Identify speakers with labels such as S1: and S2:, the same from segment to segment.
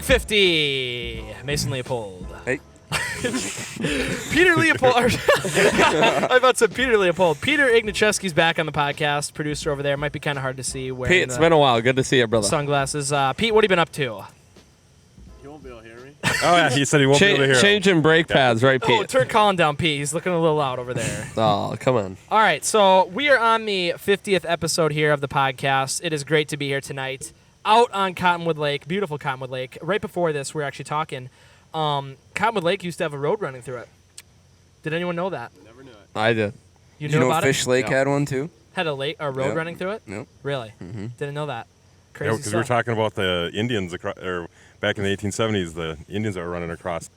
S1: 50. Mason Leopold.
S2: Hey.
S1: Peter Leopold. I about to say Peter Leopold. Peter Ignachewski's back on the podcast. Producer over there. Might be kind of hard to see.
S3: Pete, it's been a while. Good to see you, brother.
S1: Sunglasses. Pete, what have you been up to?
S4: He won't be able to hear me.
S5: Oh, yeah, he said he won't be able to hear him.
S3: Changing brake pads, right, Pete?
S1: Oh, turn Colin down, Pete. He's looking a little loud over there.
S3: Oh, come on.
S1: All right, so we are on the 50th episode here of the podcast. It is great to be here tonight. Out on Cottonwood Lake, beautiful Cottonwood Lake. Right before this, we were actually talking. Cottonwood Lake used to have a road running through it. Did anyone know that?
S4: Never knew it.
S3: I did.
S1: You
S2: You
S1: knew
S2: know
S1: about
S2: Fish
S1: it?
S2: Lake
S3: Yeah.
S2: had one too?
S1: Had a road
S2: Yep.
S1: running through it?
S2: Nope.
S1: Really?
S2: Mm-hmm.
S1: Didn't know that. Crazy
S5: Yeah, because we were
S1: stuff.
S5: talking about the Indians, or back in the 1870s, the Indians that were running across,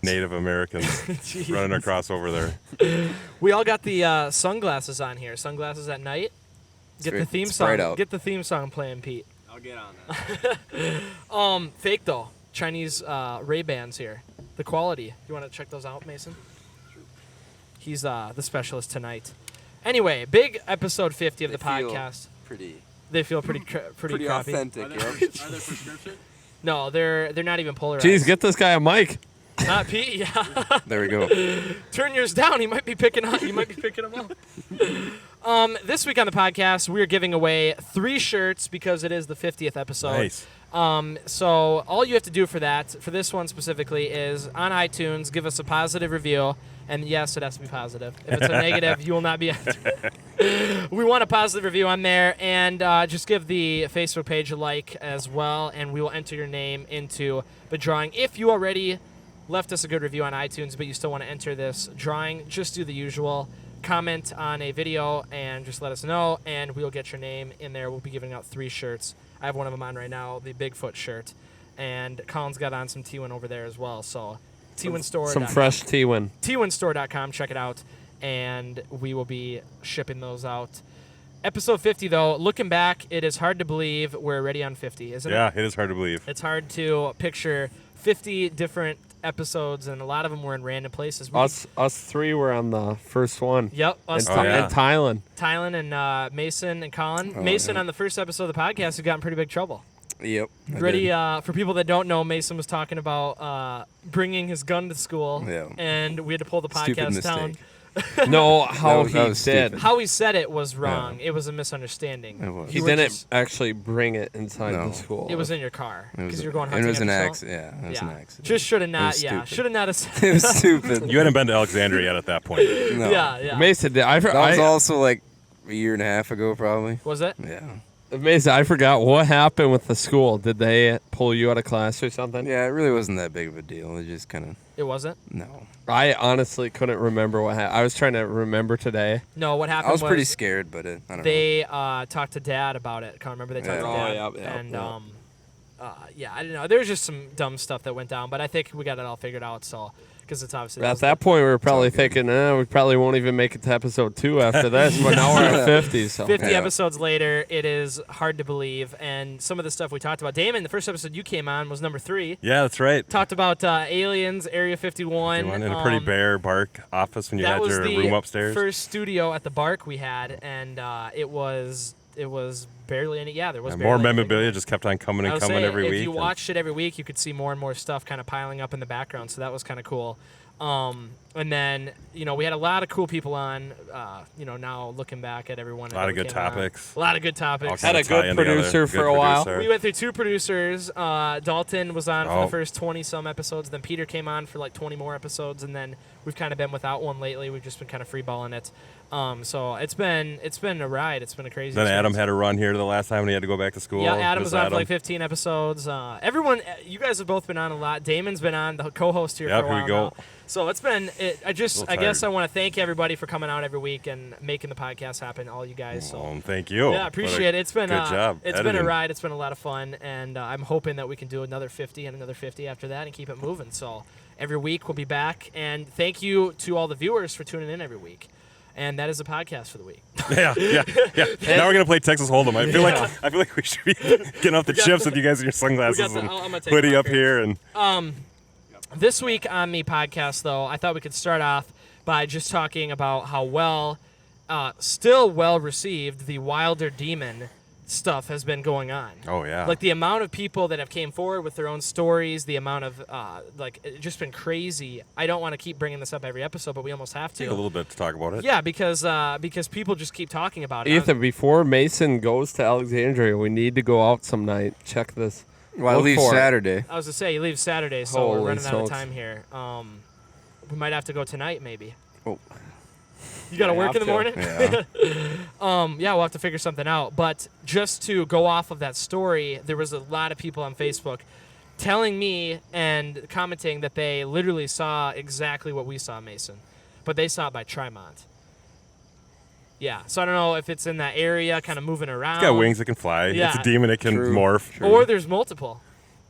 S5: Native Americans
S1: Jeez.
S5: running across over there.
S1: We all got the sunglasses on here. Sunglasses at night. Get the
S2: Straight-
S1: theme
S2: it's
S1: song.
S2: bright out.
S1: Get the theme song playing, Pete.
S4: I'll get on that.
S1: Fake though. Chinese Ray-Bans here. The quality. You want to check those out, Mason? He's the specialist tonight. Anyway, big episode 50 of
S2: They
S1: the
S2: feel
S1: podcast.
S2: Pretty
S1: They feel pretty crappy.
S2: authentic,
S4: Are
S2: yeah.
S4: they prescription?
S1: No, they're not even polarized.
S3: Jeez, get this guy a mic.
S1: Not Pete. Yeah.
S2: There we go.
S1: Turn yours down. He might be picking up. You might be picking them up. This week on the podcast, we are giving away 3 shirts because it is the 50th episode.
S5: Nice.
S1: So all you have to do for that, for this one specifically, is on iTunes, give us a positive review. And yes, it has to be positive. If it's a negative, you will not be entered. We want a positive review on there. And just give the Facebook page a like as well. And we will enter your name into the drawing. If you already left us a good review on iTunes, but you still want to enter this drawing, just do the usual. Comment on a video and just let us know. And we'll get your name in there. We'll be giving out 3 shirts. I have one of them on right now, the Bigfoot shirt. And Colin's got on some T-Win over there as well. So T-Win
S3: Some fresh T-Win.
S1: T-Winstore.com, check it out. And we will be shipping those out. Episode 50, though, looking back, it is hard to believe we're already on 50, isn't it?
S5: Yeah, it is hard to believe.
S1: It's hard to picture 50 different episodes, and a lot of them were in random places.
S3: Us 3 were on the first one.
S1: Yep, us
S3: And,
S5: Oh,
S1: three.
S5: yeah.
S3: and Tylen.
S1: Tylen and Mason and Colin.
S2: Oh,
S1: Mason
S2: yeah.
S1: on the first episode of the podcast who got in pretty big trouble.
S2: Yep. I
S1: Ready?
S2: did.
S1: For people that don't know, Mason was talking about bringing his gun to school,
S2: Yeah.
S1: and we had to pull the
S2: Stupid
S1: podcast down.
S2: mistake.
S3: No, how
S2: That
S3: he
S2: was
S3: did.
S2: stupid.
S1: How he said it was wrong. It was a misunderstanding.
S2: It was.
S3: He
S1: You were
S3: didn't
S1: just-
S3: actually bring it inside
S2: No.
S3: the school.
S1: It was in your car
S2: It was
S1: because you were going hunting.
S2: and it was an
S1: at yourself.
S2: accident. Yeah, it was an accident.
S1: Just should have not.
S2: was
S1: Yeah,
S2: stupid.
S1: should have not.
S2: It was stupid.
S5: You hadn't been to Alexandria yet at that point.
S2: No.
S1: Yeah.
S3: Mason did.
S2: That was also like a year and a half ago, probably.
S1: Was it?
S2: Yeah.
S3: Mason, I forgot what happened with the school. Did they pull you out of class or something?
S2: Yeah, it really wasn't that big of a deal. It just kind of
S1: It wasn't.
S2: no.
S3: I honestly couldn't remember what happened. I was trying to remember today.
S1: No, what happened
S2: I was pretty scared, but I don't know.
S1: they talked to Dad about it. Can't remember they talked
S2: Yeah.
S1: to
S3: Oh,
S1: Dad.
S3: yeah,
S1: and
S3: yeah.
S1: yeah, I don't know. There was just some dumb stuff that went down, but I think we got it all figured out. So because it's obviously
S3: At that point, we were probably
S2: all good.
S3: thinking, we probably won't even make it to episode 2 after this. But now we're at 50. So
S1: 50
S2: Yeah.
S1: episodes later, it is hard to believe. And some of the stuff we talked about. Damon, the first episode you came on was number 3.
S5: Yeah, that's right.
S1: Talked about aliens, Area 51.
S5: In a pretty bare bark office when you
S1: that
S5: had
S1: was
S5: your
S1: the
S5: room upstairs.
S1: first studio at the Bark we had, and it was barely any. Yeah, there was
S5: And
S1: barely
S5: more
S1: anything.
S5: memorabilia just kept on coming
S1: I
S5: and
S1: would
S5: coming
S1: say,
S5: every
S1: if
S5: week.
S1: you
S5: and-
S1: watched it every week, you could see more and more stuff kind of piling up in the background. So that was kind of cool. And then we had a lot of cool people on. Now looking back at everyone,
S5: A lot of
S1: that
S5: good
S1: came on.
S5: topics.
S1: A lot of good
S5: All
S1: topics.
S3: Had a
S5: kinda
S3: good
S5: tie in together.
S3: producer
S5: Good
S3: for a while.
S5: producer.
S1: We went through 2 producers. Dalton was on for
S5: Oh.
S1: the first 20-some episodes. Then Peter came on for like 20 more episodes. And then we've kind of been without one lately. We've just been kind of freeballing it. So it's been a ride. It's been a crazy
S5: Then Adam
S1: experience.
S5: had a run here the last time when he had to go back to school.
S1: Yeah, Adam
S5: Just
S1: was on for
S5: Adam.
S1: like 15 episodes. Everyone, you guys have both been on a lot. Damon's been on, the co-host here
S5: Yep,
S1: for a
S5: here
S1: while
S5: we go.
S1: now. So it's been, I guess
S5: tired.
S1: I want to thank everybody for coming out every week and making the podcast happen, all you guys. So
S5: Thank you.
S1: yeah, I appreciate it. It's been
S5: good job
S1: It's been a
S5: editing.
S1: ride. It's been a lot of fun, and I'm hoping that we can do another 50 and another 50 after that and keep it moving. So every week we'll be back, and thank you to all the viewers for tuning in every week. And that is the podcast for the week.
S5: Yeah. Now we're gonna play Texas Hold'em. I feel like we should be getting off the chips with you guys in your sunglasses
S1: I'm
S5: and
S1: gonna take
S5: hoodie
S1: them
S5: up here and.
S1: This week on the podcast, though, I thought we could start off by just talking about how still well received the Wilder Demon stuff has been going on.
S5: Oh yeah.
S1: Like the amount of people that have came forward with their own stories, the amount of it's just been crazy. I don't want to keep bringing this up every episode, but we almost have to.
S5: Take a little bit to talk about it.
S1: Yeah, because people just keep talking about it.
S3: Ethan, before Mason goes to Alexandria, we need to go out some night. Check this.
S2: Well, I
S3: Look
S2: leave
S3: for it.
S2: Saturday.
S1: I was to say, you leave Saturday, so we're
S3: Holy
S1: running out of
S3: smokes.
S1: time here. We might have to go tonight, maybe.
S2: Oh.
S1: You got to
S3: I
S1: work in
S3: have
S1: the morning?
S2: Yeah.
S1: Yeah, we'll have to figure something out. But just to go off of that story, there was a lot of people on Facebook telling me and commenting that they literally saw exactly what we saw, Mason. But they saw it by Trimont. Yeah, so I don't know if it's in that area, kind of moving around.
S5: It's got wings that can fly.
S1: Yeah.
S5: It's a demon. It can
S2: True.
S5: morph.
S2: True.
S1: Or there's multiple.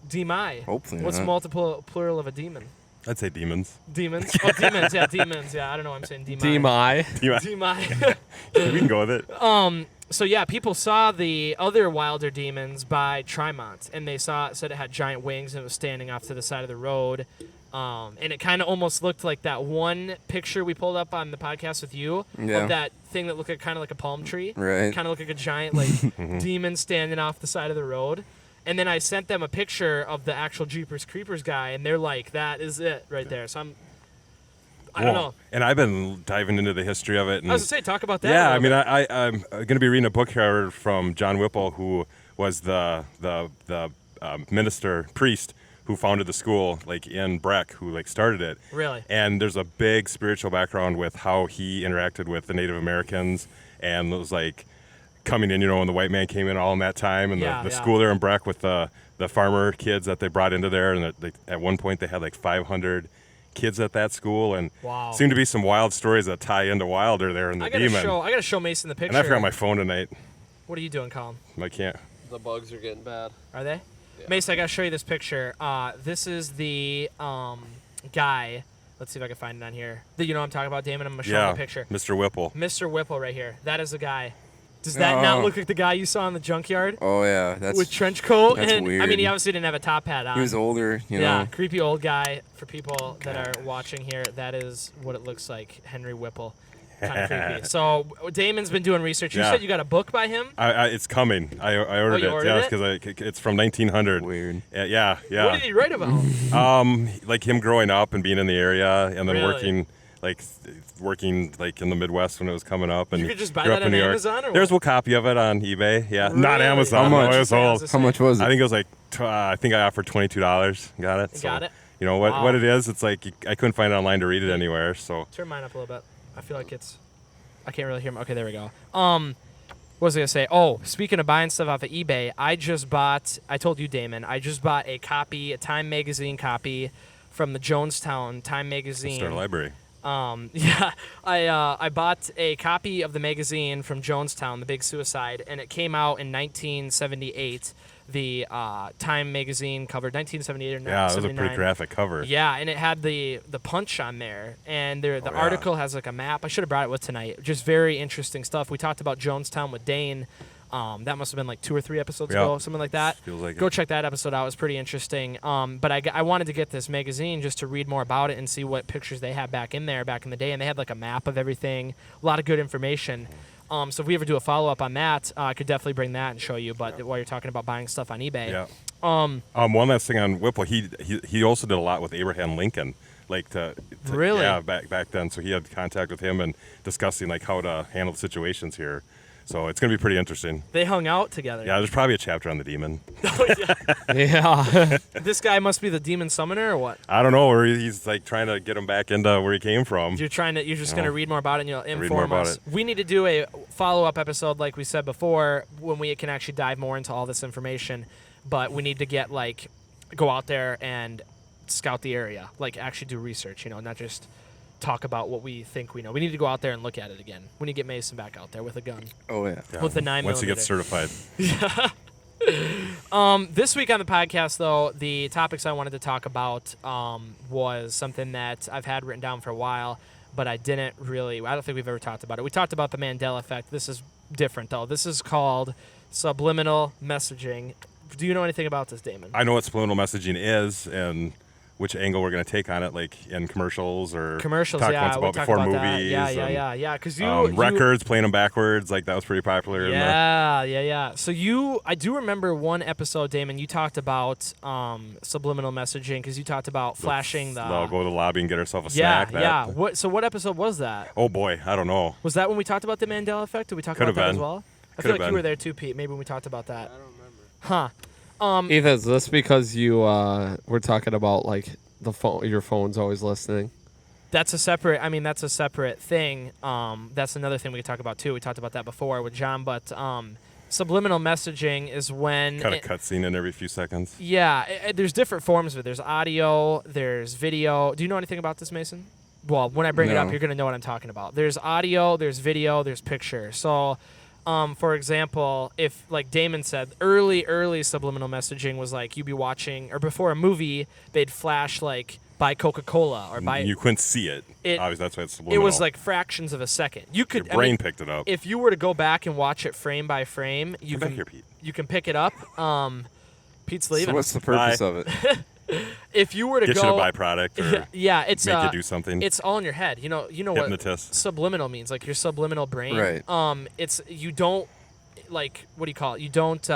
S1: Demai.
S2: Hopefully
S1: What's
S2: not.
S1: multiple plural of a demon?
S5: I'd say demons.
S1: Demons? Oh, demons. Yeah, demons. Yeah, I don't know why I'm saying demai.
S3: DMI.
S1: Demai.
S5: We can go with it.
S1: So yeah, people saw the other wilder demons by Trimont, and they said it had giant wings and it was standing off to the side of the road. And it kind of almost looked like that one picture we pulled up on the podcast with you
S2: Yeah.
S1: of that thing that looked kind of like a palm tree.
S2: Right.
S1: Kind of looked like a giant demon standing off the side of the road. And then I sent them a picture of the actual Jeepers Creepers guy, and they're like, "That is it right there." So I don't know.
S5: And I've been diving into the history of it. And
S1: I was gonna say, talk about that.
S5: yeah,
S1: a
S5: I mean,
S1: little
S5: I'm going to be reading a book here from John Whipple, who was the minister priest who founded the school, like in Breck, who like started it.
S1: Really?
S5: And there's a big spiritual background with how he interacted with the Native Americans, and it was like coming in, when the white man came in all in that time, and
S1: Yeah,
S5: the
S1: yeah.
S5: school there in Breck with the farmer kids that they brought into there, and at one point they had like 500 kids at that school, and
S1: Wow.
S5: seemed to be some wild stories that tie into Wilder there in the
S1: I gotta
S5: demon.
S1: show. I gotta show Mason the picture.
S5: And I forgot my phone tonight.
S1: What are you doing, Colin?
S5: I can't.
S4: The bugs are getting bad.
S1: Are they? Mason, I gotta show you this picture. This is the guy. Let's see if I can find it on here. You know what I'm talking about, Damon? I'm gonna show
S5: Yeah,
S1: you the picture.
S5: Mr. Whipple.
S1: Mr. Whipple right here. That is the guy. Does that not look like the guy you saw in the junkyard
S2: Oh yeah, that's
S1: with trench coat?
S2: that's
S1: and I mean,
S2: weird.
S1: he obviously didn't have a top hat on.
S2: he was older,
S1: Yeah,
S2: know.
S1: creepy old guy. For people that are watching here, that is what it looks like. Henry Whipple. Kind of creepy. So Damon's been doing research. You
S5: Yeah.
S1: said you got a book by him?
S5: It's coming. I ordered
S1: you
S5: it.
S1: ordered
S5: Yeah,
S1: it?
S5: because it's from 1900.
S2: Weird.
S5: Yeah.
S1: What did he write about?
S5: Like him growing up and being in the area, and then
S1: Really?
S5: working like in the Midwest when it was coming up. And
S1: You could just buy
S5: grew
S1: that
S5: up in
S1: on
S5: New York.
S1: Amazon or
S5: There's
S1: what?
S5: a copy of it on eBay. Yeah, not
S1: Really?
S5: Amazon.
S2: How
S5: No,
S2: much?
S5: it was
S1: I was
S5: old.
S1: just
S2: How much was it?
S5: I think it was like I think I offered $22. Got it.
S1: Got it.
S5: You know what
S1: Wow.
S5: what it is? It's like I couldn't find it online to read it anywhere. So
S1: Turn mine up a little bit. I feel like I can't really hear my. Okay, there we go. What was I gonna say? Oh, speaking of buying stuff off of eBay, I told you, Damon, I just bought a Time Magazine copy from the Jonestown Time Magazine.
S5: start a library.
S1: Yeah, I bought a copy of the magazine from Jonestown, The Big Suicide, and it came out in 1978. The Time Magazine covered 1978 or 1979.
S5: Yeah, it was a pretty graphic cover.
S1: Yeah, and it had the punch on there, and the
S5: yeah.
S1: article has like a map. I should have brought it with tonight. Just very interesting stuff. We talked about Jonestown with Dane. That must have been like 2 or 3 episodes
S5: Yeah.
S1: ago, something like that.
S5: Feels like
S1: Go
S5: it.
S1: check that episode out. It was pretty interesting. But I wanted to get this magazine just to read more about it and see what pictures they had back in there back in the day. And they had like a map of everything, a lot of good information. So if we ever do a follow-up on that, I could definitely bring that and show you. But while you're talking about buying stuff on eBay.
S5: Yeah. One last thing on Whipple, he also did a lot with Abraham Lincoln,
S1: Really?
S5: Yeah, back then. So he had contact with him and discussing like how to handle situations here. So it's gonna be pretty interesting.
S1: They hung out together.
S5: Yeah, there's probably a chapter on the demon.
S1: Oh, yeah.
S3: Yeah.
S1: This guy must be the demon summoner or what?
S5: I don't know, where he's like trying to get him back into where he came from.
S1: You're just going to read more about it and you'll inform
S5: more about
S1: us.
S5: it.
S1: We need to do a follow-up episode like we said before when we can actually dive more into all this information. But we need to go out there and scout the area, like actually do research, not just talk about what we think we know. We need to go out there and look at it again. We need to get Mason back out there with a gun.
S2: Oh yeah.
S5: Yeah,
S1: with the 9mm.
S5: Once he gets certified.
S1: This week on the podcast, though, the topics I wanted to talk about was something that I've had written down for a while, but I don't think we've ever talked about it. We talked about the Mandela effect. This is different, though. This is called subliminal messaging. Do you know anything about this, Damon?
S5: I know what subliminal messaging is, and which angle we're going to take on it, like in commercials or
S1: Commercials,
S5: talk
S1: yeah,
S5: once
S1: we
S5: about
S1: talk
S5: before
S1: about that.
S5: movies.
S1: Yeah,
S5: and,
S1: because you
S5: records, playing them backwards, like that was pretty popular.
S1: Yeah. So I do remember one episode, Damon. You talked about subliminal messaging because you talked about flashing the.
S5: I'll go to the lobby and get ourselves a
S1: Yeah,
S5: snack.
S1: yeah. What episode was that?
S5: Oh boy, I don't know.
S1: Was that when we talked about the Mandela effect? Did we talk
S5: Could've
S1: about that as
S5: been.
S1: well? I feel
S5: Could've
S1: like you
S5: been.
S1: were there too, Pete. Maybe when we talked about that.
S4: I don't remember.
S1: Huh.
S3: Ethan, is this because you were talking about like the phone? Your phone's always listening.
S1: That's a separate. I mean, that's a separate thing. That's another thing we could talk about too. We talked about that before with John, but subliminal messaging is when
S5: Kind of cutscene in every few seconds.
S1: Yeah, there's different forms of it. There's audio, there's video. Do you know anything about this, Mason? Well, when I bring it up,
S2: No.
S1: you're going to know what I'm talking about. There's audio, there's video, there's picture. So, for example, if, like Damon said, early subliminal messaging was like you'd be watching, or before a movie, they'd flash, like, buy Coca-Cola or buy...
S5: You couldn't see it.
S1: It-
S5: Obviously, that's why it's
S1: It
S5: subliminal.
S1: was like fractions of a second. You could...
S5: Your brain picked it up.
S1: If you were to go back and watch it frame by frame, you
S5: Come back
S1: can
S5: here, Pete.
S1: you can pick it up. Pete's leaving.
S2: So what's the purpose
S5: Bye.
S2: of it?
S1: If you were to
S5: Get
S1: go...
S5: you a byproduct or
S1: Yeah, it's
S5: make you do something.
S1: It's all in your head. You know what
S5: Hypnotist.
S1: subliminal means, like your subliminal brain.
S2: Right.
S1: It's you don't like what do you call it? You don't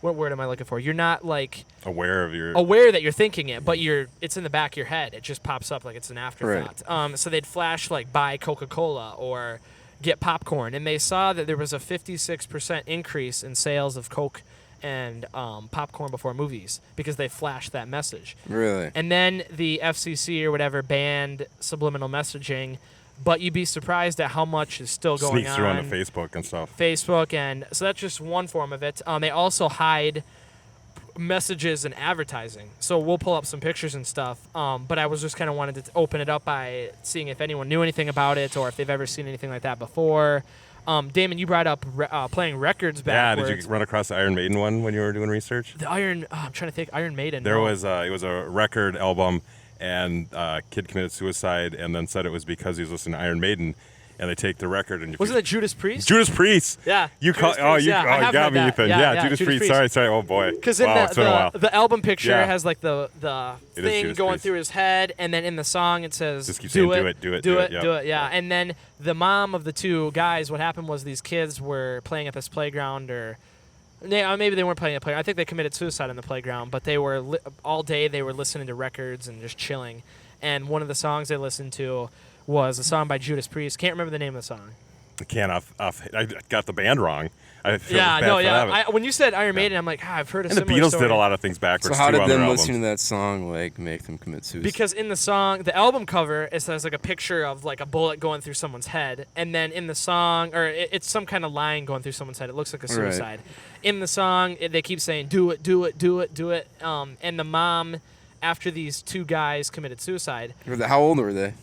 S1: what word am I looking for? You're not like
S5: Aware of your...
S1: aware that you're thinking it, but it's in the back of your head. It just pops up like it's an afterthought. So they'd flash like buy Coca-Cola or get popcorn, and they saw that there was a 56% increase in sales of Coke and popcorn before movies because they flashed that message.
S2: Really?
S1: And then the FCC or whatever banned subliminal messaging, but you'd be surprised at how much is still going
S5: Sneaks
S1: on.
S5: through onto Facebook and stuff.
S1: Facebook, and so that's just one form of it. They also hide messages and advertising. So we'll pull up some pictures and stuff. But I was just kind of wanted to open it up by seeing if anyone knew anything about it or if they've ever seen anything like that before. Damon, you brought up playing records
S5: Yeah,
S1: backwards.
S5: did you run across the Iron Maiden one when you were doing research?
S1: The I'm trying to think. Iron Maiden.
S5: There
S1: no.
S5: was it was a record album, and kid committed suicide, and then said it was because he was listening to Iron Maiden, and they take the record and
S1: Wasn't it Judas Priest?
S5: Judas Priest?
S1: Yeah.
S5: You
S1: Judas
S5: call? Oh,
S1: Priest,
S5: you
S1: yeah, I have
S5: got
S1: heard
S5: me,
S1: that.
S5: Ethan.
S1: Yeah,
S5: Yeah, Judas Priest. Sorry. Oh boy.
S1: Because in
S5: wow, it's been a while.
S1: the album picture
S5: Yeah.
S1: has like the
S5: It is
S1: thing
S5: Judas
S1: going
S5: Priest.
S1: through his head, and then in the song it says
S5: Just keep
S1: do
S5: saying,
S1: it,
S5: do it,
S1: do
S5: do
S1: it,
S5: it,
S1: do
S5: yep.
S1: it. Yeah, and then the mom of the two guys. What happened was these kids were playing at this playground, or maybe they weren't playing at the playground. I think they committed suicide on the playground, but they were all day they were listening to records and just chilling. And one of the songs they listened to was a song by Judas Priest. Can't remember the name of the song.
S5: I can't I got the band wrong. I feel
S1: Yeah,
S5: bad
S1: no,
S5: for
S1: yeah.
S5: that.
S1: When you said Iron Maiden, I'm like, I've heard a
S5: And the
S1: similar
S5: Beatles
S1: story.
S5: did a lot of things backwards
S2: So how
S5: too
S2: did
S5: on their
S2: them
S5: albums.
S2: listening to that song like make them commit suicide?
S1: Because in the song, the album cover, it says like a picture of like a bullet going through someone's head, and then in the song, or it's some kind of line going through someone's head. It looks like a suicide. In the song, they keep saying, "Do it, do it, do it, do it." And the mom, after these two guys committed suicide,
S2: How old were they?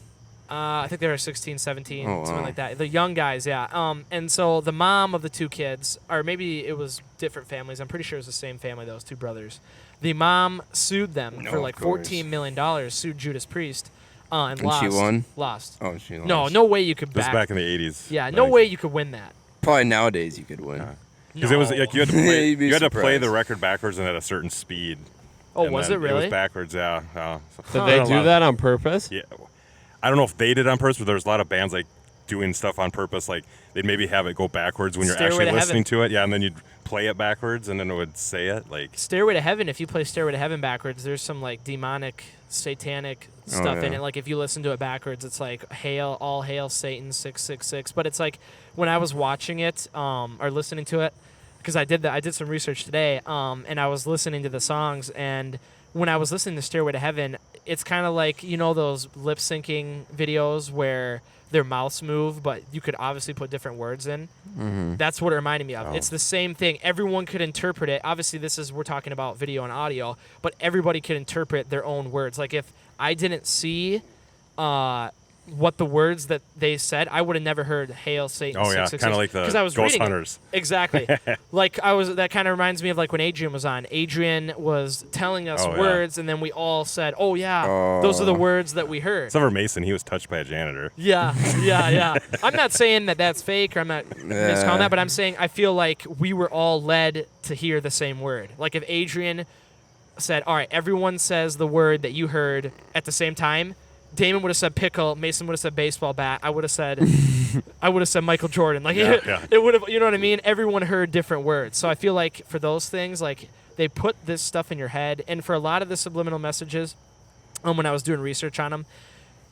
S1: I think they were 16, 17,
S2: Oh,
S1: something
S2: wow.
S1: like that. The young guys, yeah. And so the mom of the two kids, or maybe it was different families. I'm pretty sure it was the same family, those two brothers. The mom sued them
S2: No,
S1: for
S2: of
S1: like
S2: course.
S1: $14 million, sued Judas Priest, and
S2: And
S1: lost.
S2: she won?
S1: Lost.
S2: Oh, she lost.
S1: No way you could
S5: This
S1: back.
S5: was back in the 80s.
S1: Yeah, no way you could win that.
S2: Probably nowadays you could win.
S5: Yeah. Because it was
S1: No.
S5: like you had to play,
S2: You'd be
S5: you had to play
S2: surprised.
S5: the record backwards and at a certain speed.
S1: Oh,
S5: And
S1: was
S5: then
S1: it really?
S5: It was backwards, yeah. So
S3: Did they do that on purpose?
S5: Yeah. I don't know if they did on purpose, but there's a lot of bands like doing stuff on purpose. Like they'd maybe have it go backwards when you're
S1: Stairway
S5: actually
S1: to
S5: listening
S1: Heaven.
S5: to it. Yeah, and then you'd play it backwards, and then it would say it. Like
S1: Stairway to Heaven, if you play Stairway to Heaven backwards, there's some like demonic, satanic stuff in
S2: yeah.
S1: it. Like if you listen to it backwards, it's like all hail Satan 666. But it's like when I was watching it or listening to it, because I did some research today, and I was listening to the songs, and when I was listening to Stairway to Heaven, it's kind of like, you know, those lip syncing videos where their mouths move, but you could obviously put different words in. That's what it reminded me of.
S5: Oh.
S1: It's the same thing. Everyone could interpret it. Obviously, we're talking about video and audio, but everybody could interpret their own words. Like if I didn't see what the words that they said, I would have never heard "Hail Satan."
S5: oh yeah,
S1: 666,
S5: kind of like the
S1: 'cause I was
S5: Ghost
S1: reading it.
S5: Hunters.
S1: Exactly. Like that kind of reminds me of like when Adrian was on. Adrian was telling us
S5: Oh, yeah.
S1: words, and then we all said, "Oh yeah, those are the words that we heard."
S5: Except for Mason, he was touched by a janitor.
S1: Yeah. I'm not saying that that's fake, or I'm not miscalling that, but I'm saying I feel like we were all led to hear the same word. Like if Adrian said, all right, everyone says the word that you heard at the same time, Damon would have said pickle, Mason would have said baseball bat, I would have said Michael Jordan. Like it would have, you know what I mean? Everyone heard different words. So I feel like for those things, like they put this stuff in your head, and for a lot of the subliminal messages, when I was doing research on them,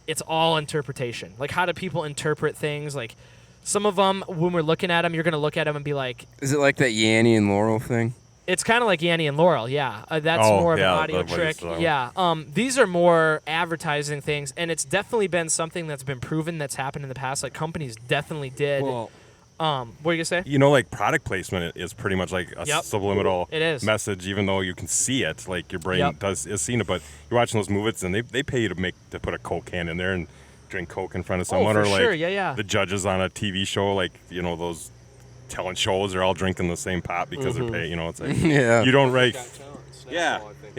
S1: it's all interpretation. Like, how do people interpret things? Like, some of them, when we're looking at them, you're going to look at them and be like...
S2: Is it like that Yanny and Laurel thing?
S1: It's kind of like Yanny and Laurel, yeah. That's more of an audio trick. Yeah. These are more advertising things, and it's definitely been something that's been proven that's happened in the past. Like, companies definitely did...
S3: Well,
S1: what are you going to say?
S5: You know, like product placement is pretty much like a subliminal
S1: It is.
S5: message, even though you can see it, like your brain is seeing it. But you're watching those movies, and they pay you to put a Coke can in there and drink Coke in front of someone,
S1: for
S5: or like
S1: sure. Yeah.
S5: the judges on a TV show, like those talent shows are all drinking the same pot because they're paying. It's like you don't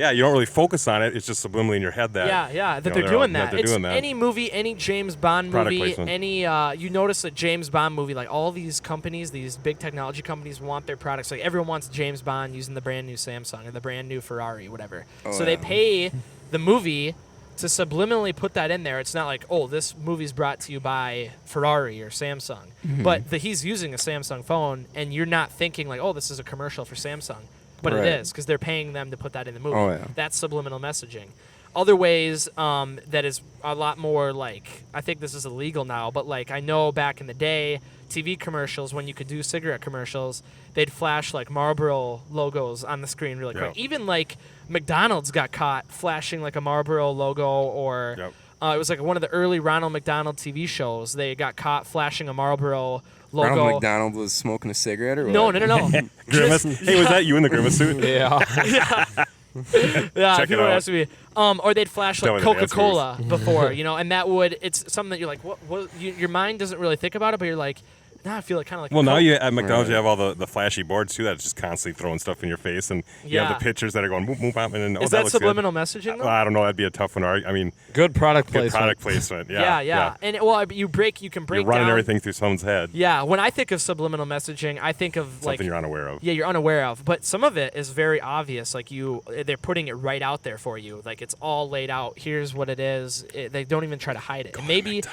S5: you don't really focus on it. It's just subliminally in your head that
S1: they're doing that.
S5: They're
S1: It's
S5: doing that.
S1: any movie, any James Bond
S5: Product
S1: movie,
S5: placement.
S1: any you notice a James Bond movie, like all these companies, these big technology companies want their products. Like everyone wants James Bond using the brand new Samsung or the brand new Ferrari, whatever. They pay the movie to subliminally put that in there. It's not like, oh, this movie's brought to you by Ferrari or Samsung. But he's using a Samsung phone, and you're not thinking like, oh, this is a commercial for Samsung. But it is, because they're paying them to put that in the movie.
S2: Oh, yeah.
S1: That's subliminal messaging. Other ways that is a lot more like, I think this is illegal now, but like I know back in the day, TV commercials, when you could do cigarette commercials, they'd flash like Marlboro logos on the screen really quick. Even like McDonald's got caught flashing like a Marlboro logo, or it was like one of the early Ronald McDonald TV shows. They got caught flashing a Marlboro logo.
S2: Ronald McDonald was smoking a cigarette, or
S1: No.
S2: what?
S5: Grimace. Hey, was that you in the Grimace suit?
S1: Yeah,
S5: Check
S1: people
S5: it
S1: would
S5: out.
S1: ask me. Or they'd flash
S5: That
S1: like
S5: was advanced
S1: Coca-Cola before, and that would, it's something that you're like, what your mind doesn't really think about it, but you're like, I feel like kind of like.
S5: Well, now
S1: Coke.
S5: at McDonald's you have all the flashy boards too that's just constantly throwing stuff in your face, and you have the pictures that are going boop boop, and
S1: Is
S5: that
S1: that
S5: looks
S1: subliminal
S5: good.
S1: messaging? Though?
S5: I don't know. That'd be a tough one. I mean,
S3: good product
S5: good
S3: placement.
S5: product placement.
S1: Yeah. And you can break
S5: You're running
S1: down
S5: everything through someone's head.
S1: Yeah, when I think of subliminal messaging, I think of
S5: Something
S1: like
S5: you're unaware of.
S1: Yeah, you're unaware of, but some of it is very obvious. Like they're putting it right out there for you. Like it's all laid out. Here's what it is. They don't even try to hide it. And maybe,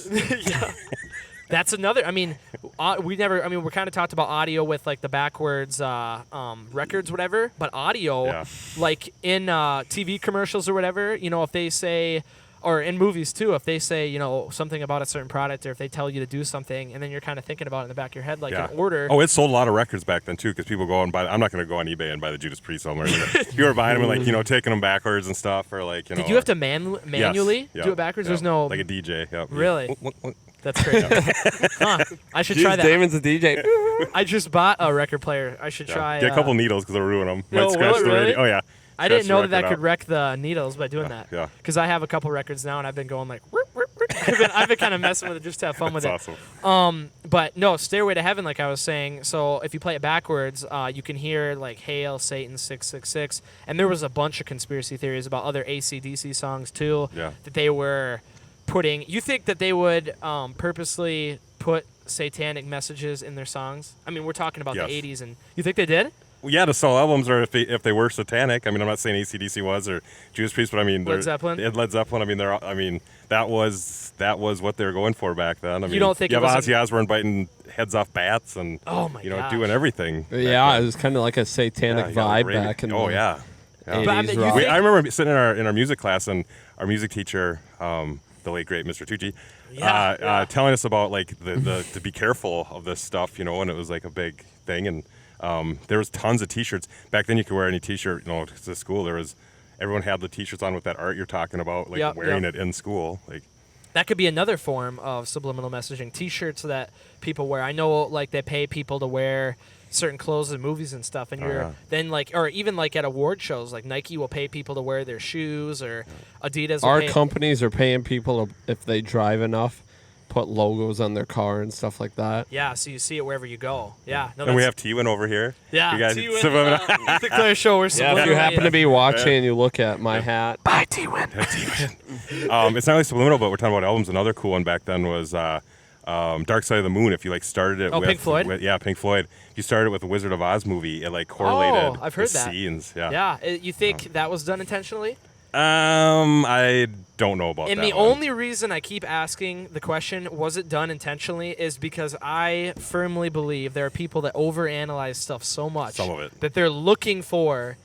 S1: yeah. That's another. I mean, we kind of talked about audio with like the backwards records, whatever. But audio, like in TV commercials or whatever, if they say, or in movies too, if they say, something about a certain product, or if they tell you to do something, and then you're kind of thinking about it in the back of your head, like an order.
S5: Oh, it sold a lot of records back then too, because people go and buy. I'm not going to go on eBay and buy the Judas Priest album. You were buying them and like taking them backwards and stuff, or like
S1: Did you have to manually do it backwards? There's no
S5: like a DJ. Yep.
S1: Really. That's crazy. I should try that.
S3: Damon's a DJ.
S1: I just bought a record player. I should try.
S5: Get a couple needles because they'll ruin them.
S1: No,
S5: Might scratch
S1: will it
S5: the radio.
S1: really?
S5: Oh yeah.
S1: I didn't know
S5: Scratch the
S1: that
S5: record
S1: could wreck the needles by doing that.
S5: Yeah.
S1: Because I have a couple records now, and I've been going like. I've been kind of messing with it just to have fun with it.
S5: That's awesome.
S1: But no, Stairway to Heaven, like I was saying. So if you play it backwards, you can hear like Hail Satan 666, and there was a bunch of conspiracy theories about other AC/DC songs too.
S5: Yeah.
S1: That they were putting. You think that they would purposely put satanic messages in their songs? I mean, we're talking about the 80s, and you think they did?
S5: Well, yeah, to sell albums, or if they were satanic. I mean, I'm not saying AC/DC was or Judas Priest, but I mean
S1: Led Zeppelin.
S5: Led Zeppelin. I mean, that was what they were going for back then. I mean,
S1: you don't think
S5: you
S1: it
S5: have
S1: was
S5: Ozzy Osbourne biting heads off bats and doing everything.
S3: Yeah, it was kind of like a satanic vibe back in the 80s.
S1: But I mean,
S5: I remember sitting in our music class, and our music teacher, the late great Mr. Tucci, telling us about like the to be careful of this stuff, and it was like a big thing, and there was tons of T-shirts back then. You could wear any T-shirt, to school. Everyone had the T-shirts on with that art you're talking about, like wearing it in school, like.
S1: That could be another form of subliminal messaging. T-shirts that people wear. I know, like they pay people to wear certain clothes in movies and stuff, and then like, or even like at award shows, like Nike will pay people to wear their shoes, or Adidas.
S3: Our companies are paying people to, if they drive enough, put logos on their car and stuff like that.
S1: Yeah, so you see it wherever you go. Yeah. No,
S5: and we have T-Win over here.
S1: Yeah,
S5: you guys,
S1: T-Win. The Clerc show. We're
S3: if you happen to be watching and you look at my hat.
S1: Bye, T-Win.
S5: It's not really subliminal, but we're talking about albums. Another cool one back then was Dark Side of the Moon. If you like started it
S1: Oh,
S5: with
S1: Pink Floyd?
S5: yeah, Pink Floyd. If you started with the Wizard of Oz movie, it like correlated
S1: I've heard
S5: the
S1: that.
S5: scenes. Yeah.
S1: Yeah. You think that was done intentionally?
S5: I don't know about
S1: And
S5: that
S1: the
S5: one.
S1: only reason I keep asking the question, was it done intentionally, is because I firmly believe there are people that overanalyze stuff so much
S5: Some of it.
S1: that they're looking for.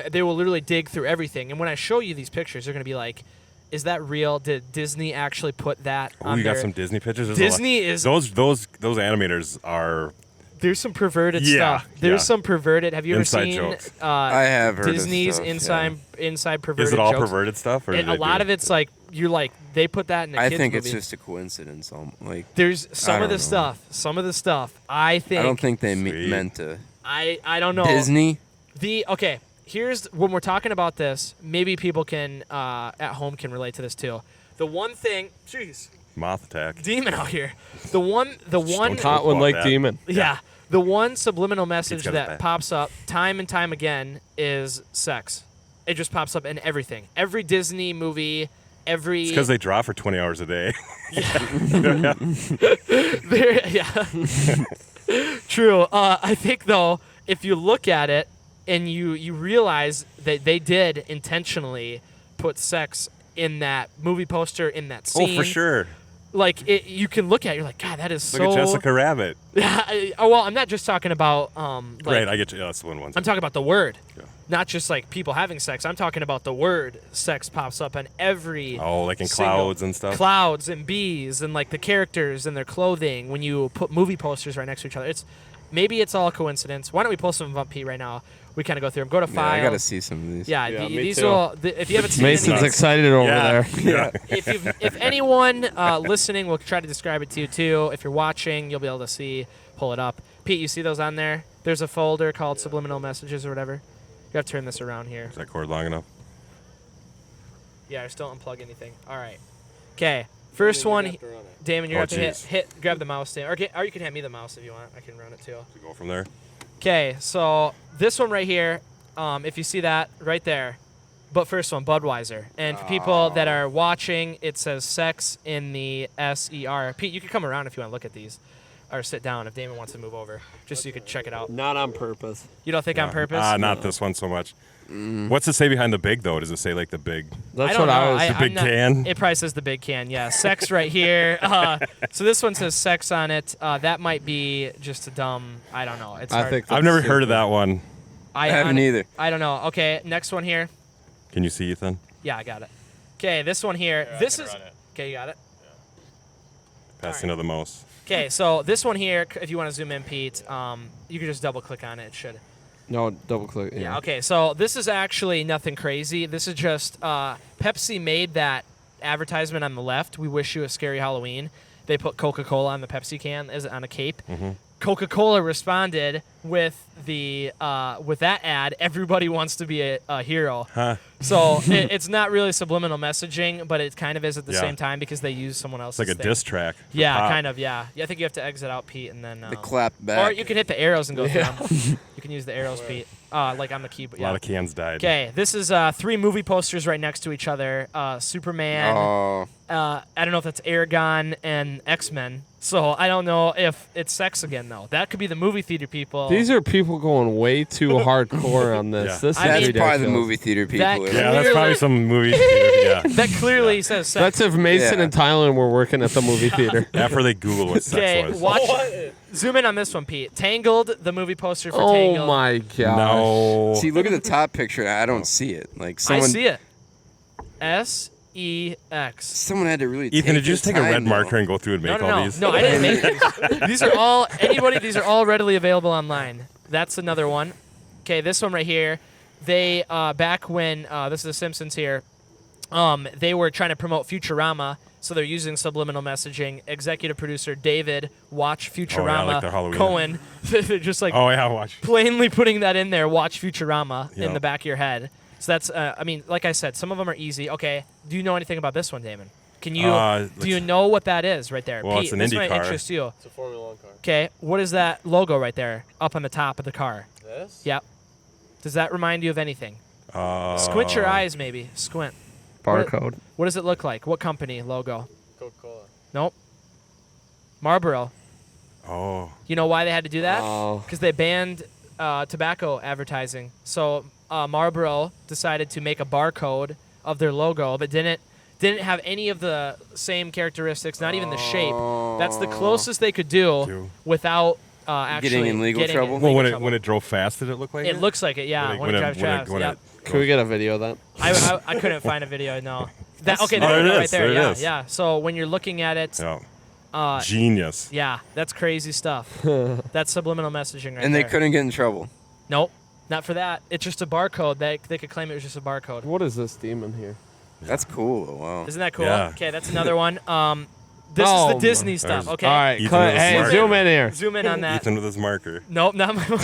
S1: They will literally dig through everything. And when I show you these pictures, they're going to be like, is that real? Did Disney actually put that
S5: Oh,
S1: on
S5: you
S1: their...
S5: got some Disney pictures? There's
S1: Disney
S5: a lot.
S1: is...
S5: Those animators are
S1: There's some perverted
S5: Yeah,
S1: stuff. There's
S5: yeah.
S1: some perverted... Have you ever
S5: Inside
S1: seen
S5: jokes.
S2: I have heard of
S1: Disney's
S2: stuff,
S1: inside perverted
S5: Is it all
S1: jokes?
S5: perverted stuff? Or
S1: And
S5: do
S1: a
S5: they
S1: lot
S5: do-
S1: of it's like, you're like, they put that in a
S2: I
S1: kid's
S2: think
S1: movie.
S2: it's just a coincidence. Like
S1: There's some
S2: I
S1: of the
S2: don't know.
S1: stuff, I think...
S2: I don't think they
S5: Sweet.
S2: meant to.
S1: I don't know.
S2: Disney.
S1: Okay, here's when we're talking about this. Maybe people can at home can relate to this too. The one thing, jeez,
S5: Moth attack.
S1: Demon out here. The one,
S5: don't
S3: Hot one
S5: about
S3: like
S5: that.
S3: Demon.
S1: yeah, the one subliminal message
S5: got his
S1: that
S5: back.
S1: pops up time and time again is sex. It just pops up in everything. Every Disney movie, every.
S5: It's because they draw for 20 hours a day.
S1: Yeah. True. I think though, if you look at it and you realize that they did intentionally put sex in that movie poster, in that
S5: Oh,
S1: scene.
S5: for sure.
S1: Like you can look at it, you're like, God, that is
S5: Look
S1: so.
S5: at Jessica Rabbit.
S1: Yeah. Well, I'm not just talking about like,
S5: Right, I get you. Yeah, that's the one.
S1: I'm talking about the word.
S5: Yeah.
S1: Not just like people having sex. I'm talking about the word sex pops up in every
S5: Oh, like in
S1: single-
S5: clouds and stuff.
S1: Clouds and bees and like the characters and their clothing when you put movie posters right next to each other. Maybe it's all coincidence. Why don't we pull some of them up, Pete, right now? We kind of go through them. Go to
S2: Yeah,
S1: file.
S2: I gotta see some of these.
S1: Yeah,
S3: Yeah, me
S1: these
S3: too.
S1: will. If you haven't seen
S3: Mason's
S1: any,
S3: excited over
S5: Yeah.
S3: there.
S5: Yeah.
S1: if anyone listening will try to describe it to you too. If you're watching, you'll be able to see. Pull it up. Pete, you see those on there? There's a folder called Subliminal Messages or whatever. You have to turn this around here.
S5: Is that cord long enough?
S1: Yeah, I still unplug anything. All right. Okay. First one, Damon, you're
S5: Oh,
S1: going to have
S5: jeez.
S1: to hit, grab the mouse, Damon. Or you can hand me the mouse if you want. I can run it too.
S5: To go from there.
S1: Okay, so this one right here, if you see that right there, but first one, Budweiser. And for people that are watching, it says sex in the S-E-R. Pete, you can come around if you want to look at these. Or sit down if Damon wants to move over, just so you could check it out.
S3: Not on purpose.
S1: You don't think on purpose?
S5: Not this one so much. What's it say behind the big, though? Does it say, like, the big...
S3: That's
S1: I don't
S3: what I
S1: know.
S3: was.
S5: The big can?
S1: It probably says the big can, yeah. Sex right here. So this one says sex on it. That might be just a dumb, I don't know. It's
S3: I
S1: hard.
S3: think
S5: I've never heard of that one.
S2: I haven't either.
S1: I don't know. Okay, next one here.
S5: Can you see, Ethan?
S1: Yeah, I got it. Okay, this one here. This is... Okay, you got it?
S5: Passing of the mouse.
S1: Okay, so this one here, if you want to zoom in, Pete, you can just double click on it. It should.
S3: No, double click.
S1: Yeah, okay, so this is actually nothing crazy. This is just Pepsi made that advertisement on the left. We wish you a scary Halloween. They put Coca-Cola on the Pepsi can as on a cape. Coca-Cola responded with with that ad. Everybody wants to be a hero.
S5: Huh.
S1: So it's not really subliminal messaging, but it kind of is at the
S5: Yeah.
S1: same time because they use someone else's.
S5: It's like a
S1: thing.
S5: diss track. for
S1: Yeah,
S5: pop.
S1: kind of. Yeah. I think you have to exit out, Pete, and then.
S2: The clap back.
S1: Or you can hit the arrows and go through them. You can use the arrows, Pete. Like on the keyboard.
S5: A lot
S1: Yeah.
S5: of cans died.
S1: Okay, this is 3 movie posters right next to each other. Superman.
S2: Oh,
S1: I don't know if that's Aragon and X-Men. So I don't know if it's sex again though. That could be the movie theater people.
S3: These are people going way too hardcore on this.
S5: Yeah.
S3: This is
S1: I mean-
S2: that's
S3: ridiculous.
S2: probably the movie theater people.
S1: That-
S2: are
S5: Yeah,
S2: like,
S5: that's probably some movie. Yeah.
S1: that clearly says sex.
S3: That's if Mason
S2: Yeah.
S3: and Tyler were working at the movie theater.
S5: After they Google what sex
S1: Okay,
S5: was.
S1: watch. Zoom in on this one, Pete. Tangled, the movie poster for
S3: Oh
S1: Tangled.
S3: my god.
S5: No.
S2: see, look at the top picture. I don't see it. Like
S1: I
S2: someone,
S1: see it. S-E-X.
S2: someone had to really.
S5: Ethan, did you just
S2: their
S5: take a
S2: time,
S5: red
S2: though.
S5: marker and go through and make all these?
S1: No, I didn't make these. These are all these are all readily available online. That's another one. Okay, this one right here. They back when this is The Simpsons here. They were trying to promote Futurama, so they're using subliminal messaging. Executive producer David, watch Futurama.
S5: like their Halloween.
S1: Cohen, they're just like
S5: Oh, yeah, watch.
S1: plainly putting that in there. Watch Futurama in
S5: Yep.
S1: the back of your head. So that's I mean, like I said, some of them are easy. Okay, do you know anything about this one, Damon? Can you do you know what that is right there?
S5: Well,
S1: Pete,
S5: it's an
S1: this
S5: Indy
S1: might
S5: car.
S1: interest you.
S4: It's a Formula 1 car.
S1: Okay, what is that logo right there up on the top of the car?
S4: This?
S1: Yep. Does that remind you of anything? Squint your eyes, maybe. Squint.
S3: Barcode.
S1: What does it look like? What company logo?
S4: Coca-Cola.
S1: Nope. Marlboro.
S5: Oh.
S1: You know why they had to do that?
S3: Oh.
S1: Because they banned tobacco advertising. So Marlboro decided to make a barcode of their logo, but didn't have any of the same characteristics, not even the shape. That's the closest they could do without actually
S2: Getting in legal trouble?
S5: Well, when it drove fast, did it look like it?
S1: It looks like it, yeah. When it drives fast. Yep.
S3: Can we get a video of that?
S1: I couldn't find a video. No. Okay,
S5: Oh,
S1: there
S5: it
S1: it is,
S5: is,
S1: right there.
S5: there it
S1: Yeah,
S5: is.
S1: yeah. So when you're looking at it,
S5: Yeah. Genius.
S1: yeah, that's crazy stuff. That's subliminal messaging right
S2: And they
S1: there.
S2: couldn't get in trouble.
S1: Nope, not for that. It's just a barcode. They could claim it was just a barcode.
S3: What is this demon here?
S2: That's cool. Though. Wow.
S1: Isn't that cool?
S5: Yeah.
S1: Okay, that's another one. This is
S3: Oh,
S1: the Disney
S5: my-
S1: stuff. Okay.
S3: All right,
S5: Ethan
S3: Clint,
S5: was
S3: hey,
S5: smart.
S3: zoom in here.
S1: Zoom in on that.
S5: Ethan with his marker.
S1: Nope, not my mark.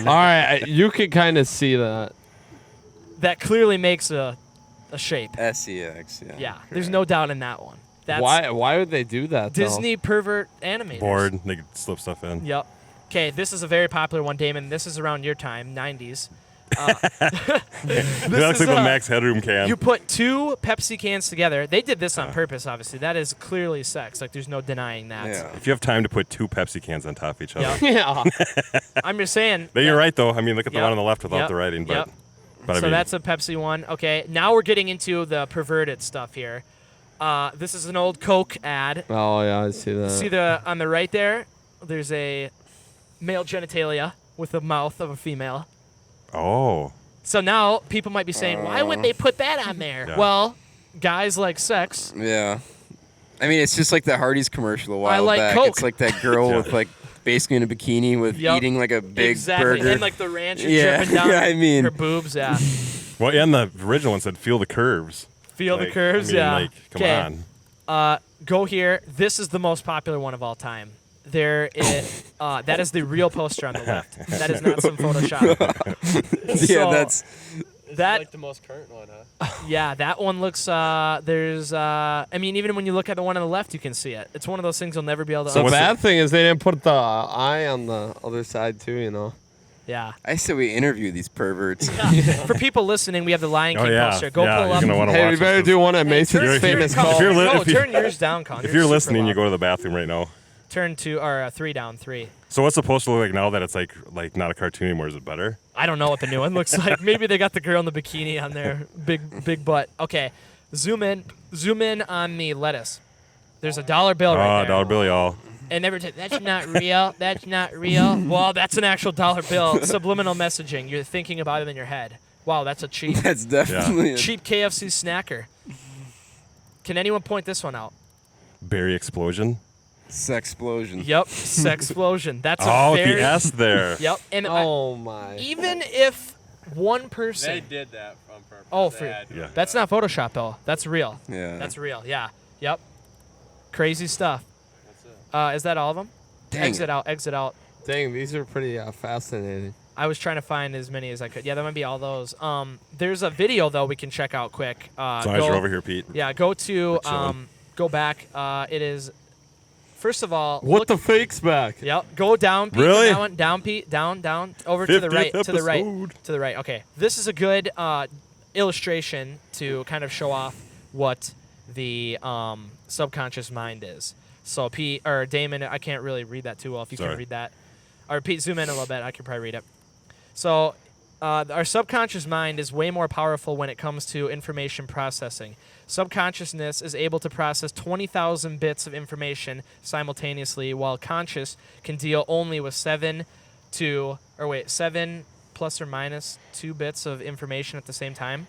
S3: All right, you can kind of see that.
S1: That clearly makes a shape.
S2: SEX. Yeah.
S1: Yeah, there's no doubt in that one. That's
S3: Why would they do that? though?
S1: Disney pervert animators.
S5: Board. They could slip stuff in.
S1: Yep. Okay, this is a very popular one, Damon. This is around your time, 90s.
S5: That looks like the Max Headroom can.
S1: You put two Pepsi cans together. They did this on purpose, obviously. That is clearly sex. Like, there's no denying that.
S2: Yeah.
S5: If you have time to put two Pepsi cans on top of each other.
S1: Yeah.
S3: Yeah.
S1: I'm just saying.
S5: But you're right, though. I mean, look at the
S1: Yep.
S5: one on the left without
S1: Yep.
S5: the writing. But,
S1: Yep.
S5: but I
S1: So
S5: mean,
S1: that's a Pepsi one. Okay, now we're getting into the perverted stuff here. This is an old Coke ad.
S3: Oh yeah, I see that.
S1: See on the right there? There's a male genitalia with the mouth of a female.
S5: oh.
S1: So now people might be saying, why would they put that on there?
S5: Yeah.
S1: Well, guys like sex.
S2: Yeah. I mean, it's just like the Hardee's commercial a while
S1: I like
S2: back.
S1: Coke.
S2: It's like that girl with like basically in a bikini with
S1: Yep.
S2: eating like a big
S1: Exactly.
S2: burger.
S1: And like the ranch is
S2: Yeah,
S1: dripping down
S2: yeah, I mean-
S1: her boobs. Yeah.
S5: Well, and the original one said, feel the curves.
S1: Feel the
S5: Like,
S1: curves.
S5: I mean,
S1: yeah.
S5: like, come
S1: 'Kay.
S5: on.
S1: Go here. This is the most popular one of all time. There is, that is the real poster on the left. That is not some Photoshop.
S2: yeah,
S1: So,
S2: that's
S1: that.
S4: Like the most current one, huh?
S1: Yeah, that one looks. There's. I mean, even when you look at the one on the left, you can see it. It's one of those things you'll never be able to.
S3: The
S5: what's
S3: bad thing is they didn't put the eye on the other side too. You know.
S1: Yeah.
S2: I say we interview these perverts.
S1: For people listening, we have the Lion King
S5: Oh, yeah.
S1: poster. Go
S5: Yeah,
S1: pull
S5: you're
S1: up.
S5: gonna wanna
S3: Hey,
S5: watch
S3: we
S5: this
S3: better
S5: one.
S3: do one at Mason's
S5: You're-
S3: famous
S5: if
S3: call.
S5: you're li-
S1: No,
S5: if you-
S1: turn yours down, Colin.
S5: If you're
S1: super
S5: listening, you
S1: loud.
S5: go to the bathroom right now.
S1: Turn to or 3 down 3.
S5: So what's the poster look like now that it's like not a cartoon anymore? Is it better?
S1: I don't know what the new one looks like. Maybe they got the girl in the bikini on there, big butt. Okay, zoom in on the lettuce. There's a dollar bill right there.
S5: Dollar bill, y'all.
S1: And every time, that's not real. That's not real. Well, that's an actual dollar bill. Subliminal messaging. You're thinking about it in your head. Wow, that's a cheap
S2: That's definitely a-
S1: cheap KFC snacker. Can anyone point this one out?
S5: Berry explosion.
S2: Sexplosion.
S1: Yep, sexplosion. That's a
S5: Oh,
S1: very
S5: the S there.
S1: Yep, and
S3: Oh my.
S1: even if one person.
S4: They did that on purpose.
S1: Oh,
S4: They
S1: for
S4: had to
S5: Yeah.
S4: do
S1: That's
S4: that.
S1: not Photoshop though. That's real.
S2: Yeah.
S1: That's real. Yeah. Yep. Crazy stuff.
S4: That's it.
S1: Is that all of them?
S2: Dang
S1: Exit
S2: it.
S1: out. Exit out.
S3: Dang, these are pretty fascinating.
S1: I was trying to find as many as I could. Yeah, that might be all those. There's a video though we can check out quick.
S5: So as you're over here, Pete.
S1: Yeah, go to
S5: chilling.
S1: go back. It is first of all.
S3: What
S1: look,
S3: the fake's back?
S1: Yep. Go down, Pete.
S5: Really?
S1: That one. Down, Pete. Down. Over to the
S5: 50th
S1: right. To the right.
S5: episode.
S1: To the right. Okay. This is a good illustration to kind of show off what the subconscious mind is. So Pete or Damon, I can't really read that too well. If you
S5: Sorry.
S1: can read that, or Pete, zoom in a little bit. I can probably read it. So our subconscious mind is way more powerful when it comes to information processing. Subconsciousness is able to process 20,000 bits of information simultaneously, while conscious can deal only with 7 plus or minus 2 bits of information at the same time.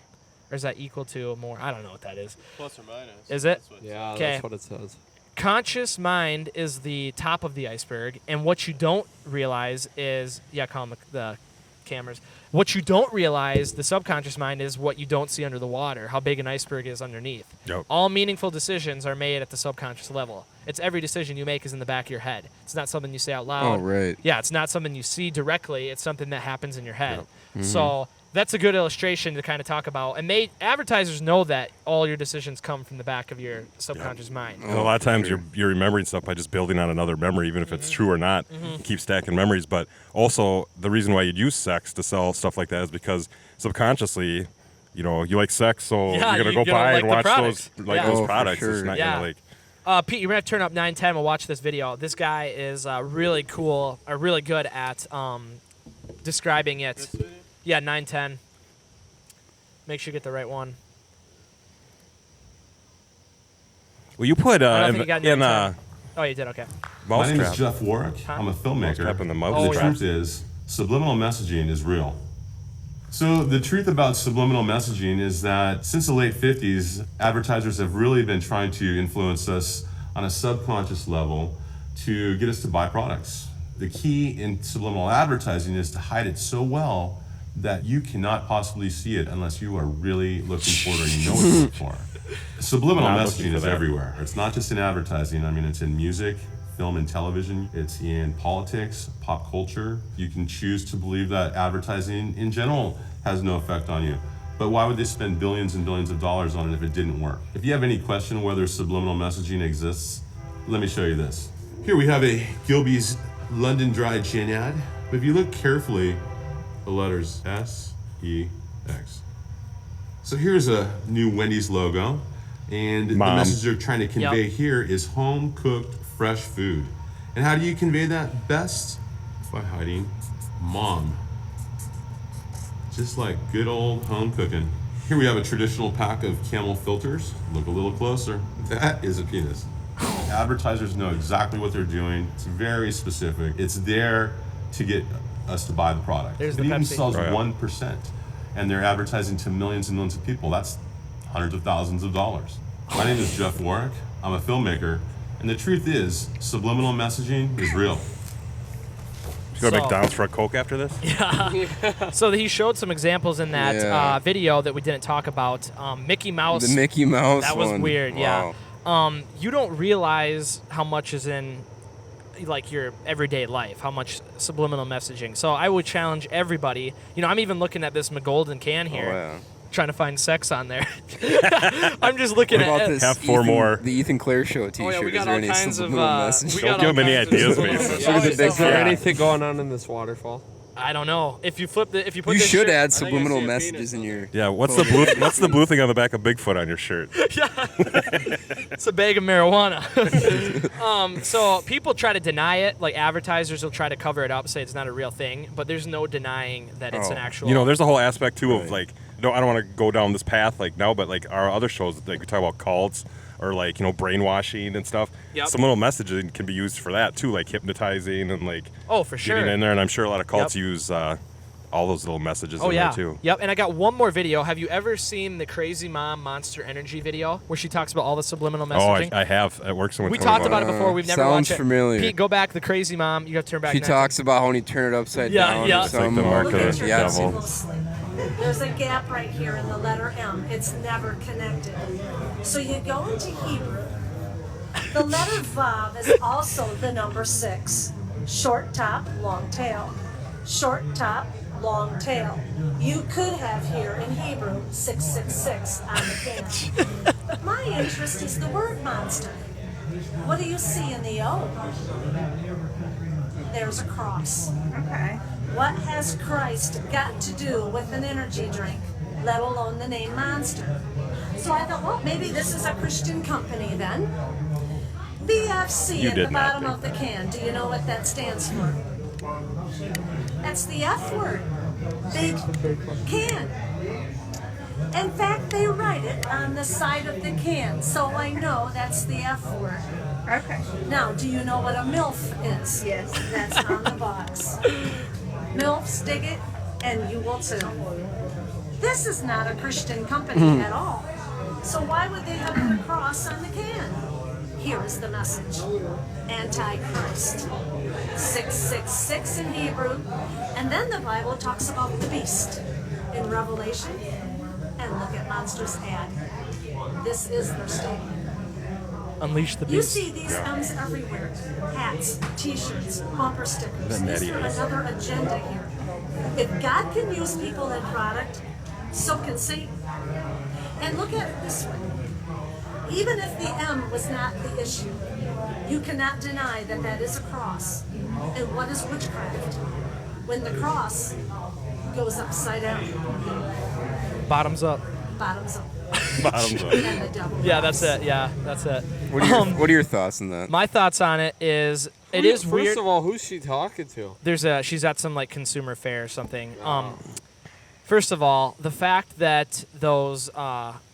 S1: Or is that equal to more? I don't know what that is.
S4: Plus or minus.
S1: Is it?
S4: That's what
S3: Yeah,
S1: 'Kay.
S3: that's what it says.
S1: Conscious mind is the top of the iceberg, and what you don't realize is, call them the cameras. What you don't realize, the subconscious mind, is what you don't see under the water, how big an iceberg is underneath.
S5: Yep.
S1: All meaningful decisions are made at the subconscious level. It's every decision you make is in the back of your head. It's not something you say out loud.
S2: Oh, right.
S1: Yeah, it's not something you see directly. It's something that happens in your head. So that's a good illustration to kind of talk about. And advertisers know that all your decisions come from the back of your subconscious mind.
S5: And a lot of times you're remembering stuff by just building on another memory, even if it's true or not. Keep stacking memories. But also the reason why you'd use sex to sell stuff like that is because subconsciously, you like sex, so
S1: Yeah,
S5: you're gonna
S1: you're
S5: go
S1: gonna
S5: buy
S1: like
S5: and
S1: the
S5: watch
S1: products.
S5: those
S1: Yeah.
S5: those
S2: Oh, for
S5: products.
S2: sure.
S5: It's not
S1: Yeah.
S5: gonna like
S1: Pete, you're gonna have to turn up 910. We'll watch this video. This guy is really cool, or really good at describing it.
S4: This video?
S1: Yeah, 910. Make sure you get the right one.
S5: Well, you put
S1: I don't think
S5: in,
S1: you got
S5: in
S1: 910. Oh, you did. Okay.
S6: My name is
S5: Mousetrap.
S6: Jeff Warwick.
S1: Huh?
S6: I'm a filmmaker.
S5: Mousetrap and the
S6: And
S5: mouse
S6: the
S5: trap.
S6: truth is, subliminal messaging is real. So the truth about subliminal messaging is that since the late 50s, advertisers have really been trying to influence us on a subconscious level to get us to buy products. The key in subliminal advertising is to hide it so well that you cannot possibly see it unless you are really looking for it or you know what to look for. Subliminal
S5: Not looking
S6: messaging
S5: for
S6: is
S5: that.
S6: everywhere. It's not just in advertising. I mean, it's in music, film and television. It's in politics, pop culture. You can choose to believe that advertising in general has no effect on you. But why would they spend billions and billions of dollars on it if it didn't work? If you have any question whether subliminal messaging exists, let me show you this. Here we have a Gilbey's London Dry Gin ad. But if you look carefully, the letters S-E-X. So here's a new Wendy's logo. And
S5: Mom.
S6: the message they're trying to convey here is home cooked fresh food. And how do you convey that best? By hiding mom. Just like good old home cooking. Here we have a traditional pack of Camel filters. Look a little closer. That is a penis. Advertisers know exactly what they're doing. It's very specific. It's there to get us to buy the product.
S1: There's
S6: it
S1: the
S6: even
S1: Pepsi.
S6: sells
S5: Oh, yeah.
S6: 1%. And they're advertising to millions and millions of people. That's hundreds of thousands of dollars. My name is Jeff Warwick. I'm a filmmaker. And the truth is, subliminal messaging is real.
S5: You go to
S1: So-
S5: McDonald's for a Coke after this?
S1: So he showed some examples in that
S2: Yeah.
S1: video that we didn't talk about. Mickey Mouse.
S2: The Mickey Mouse
S1: That was
S2: one.
S1: weird.
S2: Wow.
S1: Yeah. You don't realize how much is in like your everyday life, how much subliminal messaging. So I would challenge everybody. You know, I'm even looking at this McGolden can here,
S2: Oh, yeah.
S1: trying to find sex on there. I'm just looking
S2: What about
S1: at
S2: this
S5: Have four more.
S2: The Ethan Clare Show T-shirt.
S1: Oh, yeah, we
S2: Is
S1: got
S2: there
S1: all
S2: any
S1: kinds of.
S2: subliminal message?
S1: We
S5: Don't
S1: got
S5: give
S1: all
S5: him any
S1: kinds of
S5: ideas,
S1: subliminal
S5: man.
S1: messaging.
S2: Look at the big
S3: Is there
S2: Yeah.
S3: anything going on in this waterfall?
S1: I don't know. If you flip the, if you put
S2: You
S1: this
S2: should
S1: shirt-
S2: add
S4: think I
S2: subliminal
S4: see a
S2: messages
S4: penis
S2: in your.
S5: Yeah, what's the blue what's the blue thing on the back of Bigfoot on your shirt?
S1: It's a bag of marijuana. So people try to deny it. Like advertisers will try to cover it up, say it's not a real thing. But there's no denying that it's an
S2: Oh.
S1: actual.
S5: You know, there's a whole aspect too of
S2: Right.
S5: like I don't want to go down this path like now, but like our other shows like we talk about cults or like, you know, brainwashing and stuff.
S1: Yep.
S5: Subliminal messaging can be used for that too, like hypnotizing and like
S1: Oh, for sure.
S5: getting in there, and I'm sure a lot of cults
S1: Yep.
S5: use all those little messages
S1: Oh
S5: in
S1: yeah.
S5: there too.
S1: Yep. And I got one more video. Have you ever seen the Crazy Mom Monster Energy video where she talks about all the subliminal
S5: Oh,
S1: messaging?
S5: I have. It works with
S1: We
S5: Tony
S1: talked about it
S5: Weinandt.
S1: before. We've never
S2: Sounds
S1: watched it.
S2: familiar.
S1: Pete, go back. The Crazy Mom. You have to turn back.
S2: She
S1: now.
S2: talks about how when you turn it upside
S1: Yeah,
S2: down.
S1: yeah.
S2: or
S1: It's
S5: like the
S2: something.
S5: mark
S7: Look
S5: of
S7: at
S5: the
S7: your
S2: Yeah,
S7: Pepsi
S5: devil.
S7: closely. There's a gap right here in the letter M. It's never connected. So you go into Hebrew. The letter Vav is also the number 6. Short top, long tail. Short top, long tail. You could have here in Hebrew 666 on the can. But my interest is the word monster. What do you see in the O? There's a cross.
S8: Okay.
S7: What has Christ got to do with an energy drink, let alone the name Monster? So I thought, well, maybe this is a Christian company then. BFC
S5: You
S7: at
S5: did
S7: the
S5: not
S7: bottom
S5: think
S7: of the can. Do you know what that stands for? That's the F word. Big can. In fact, they write it on the side of the can, so I know that's the F word.
S8: Okay.
S7: Now, do you know what a MILF is?
S8: Yes.
S7: That's on the box. MILFs dig it, and you will too. This is not a Christian company at all. So why would they have put a cross on the can? Here is the message. Antichrist. 666 in Hebrew. And then the Bible talks about the beast in Revelation. And look at Monster's ad. This is their statement.
S1: Unleash the
S7: You
S1: beast.
S7: see these M's everywhere. Hats, t-shirts, bumper stickers.
S5: That
S7: Is
S5: natty
S7: there
S5: is.
S7: another agenda here? If God can use people and product, so can Satan. And look at it this way. Even if the M was not the issue, you cannot deny that that is a cross. And what is witchcraft? When the cross goes upside down,
S1: Bottoms up.
S7: bottoms up.
S5: Bottoms up.
S7: and the double
S1: Yeah, that's
S7: cross.
S1: it. Yeah, that's it.
S2: What are your thoughts on that?
S1: My thoughts on it is it is
S3: First
S1: weird.
S3: of all, who's she talking to?
S1: She's at some like consumer fair or something. First of all, the fact that those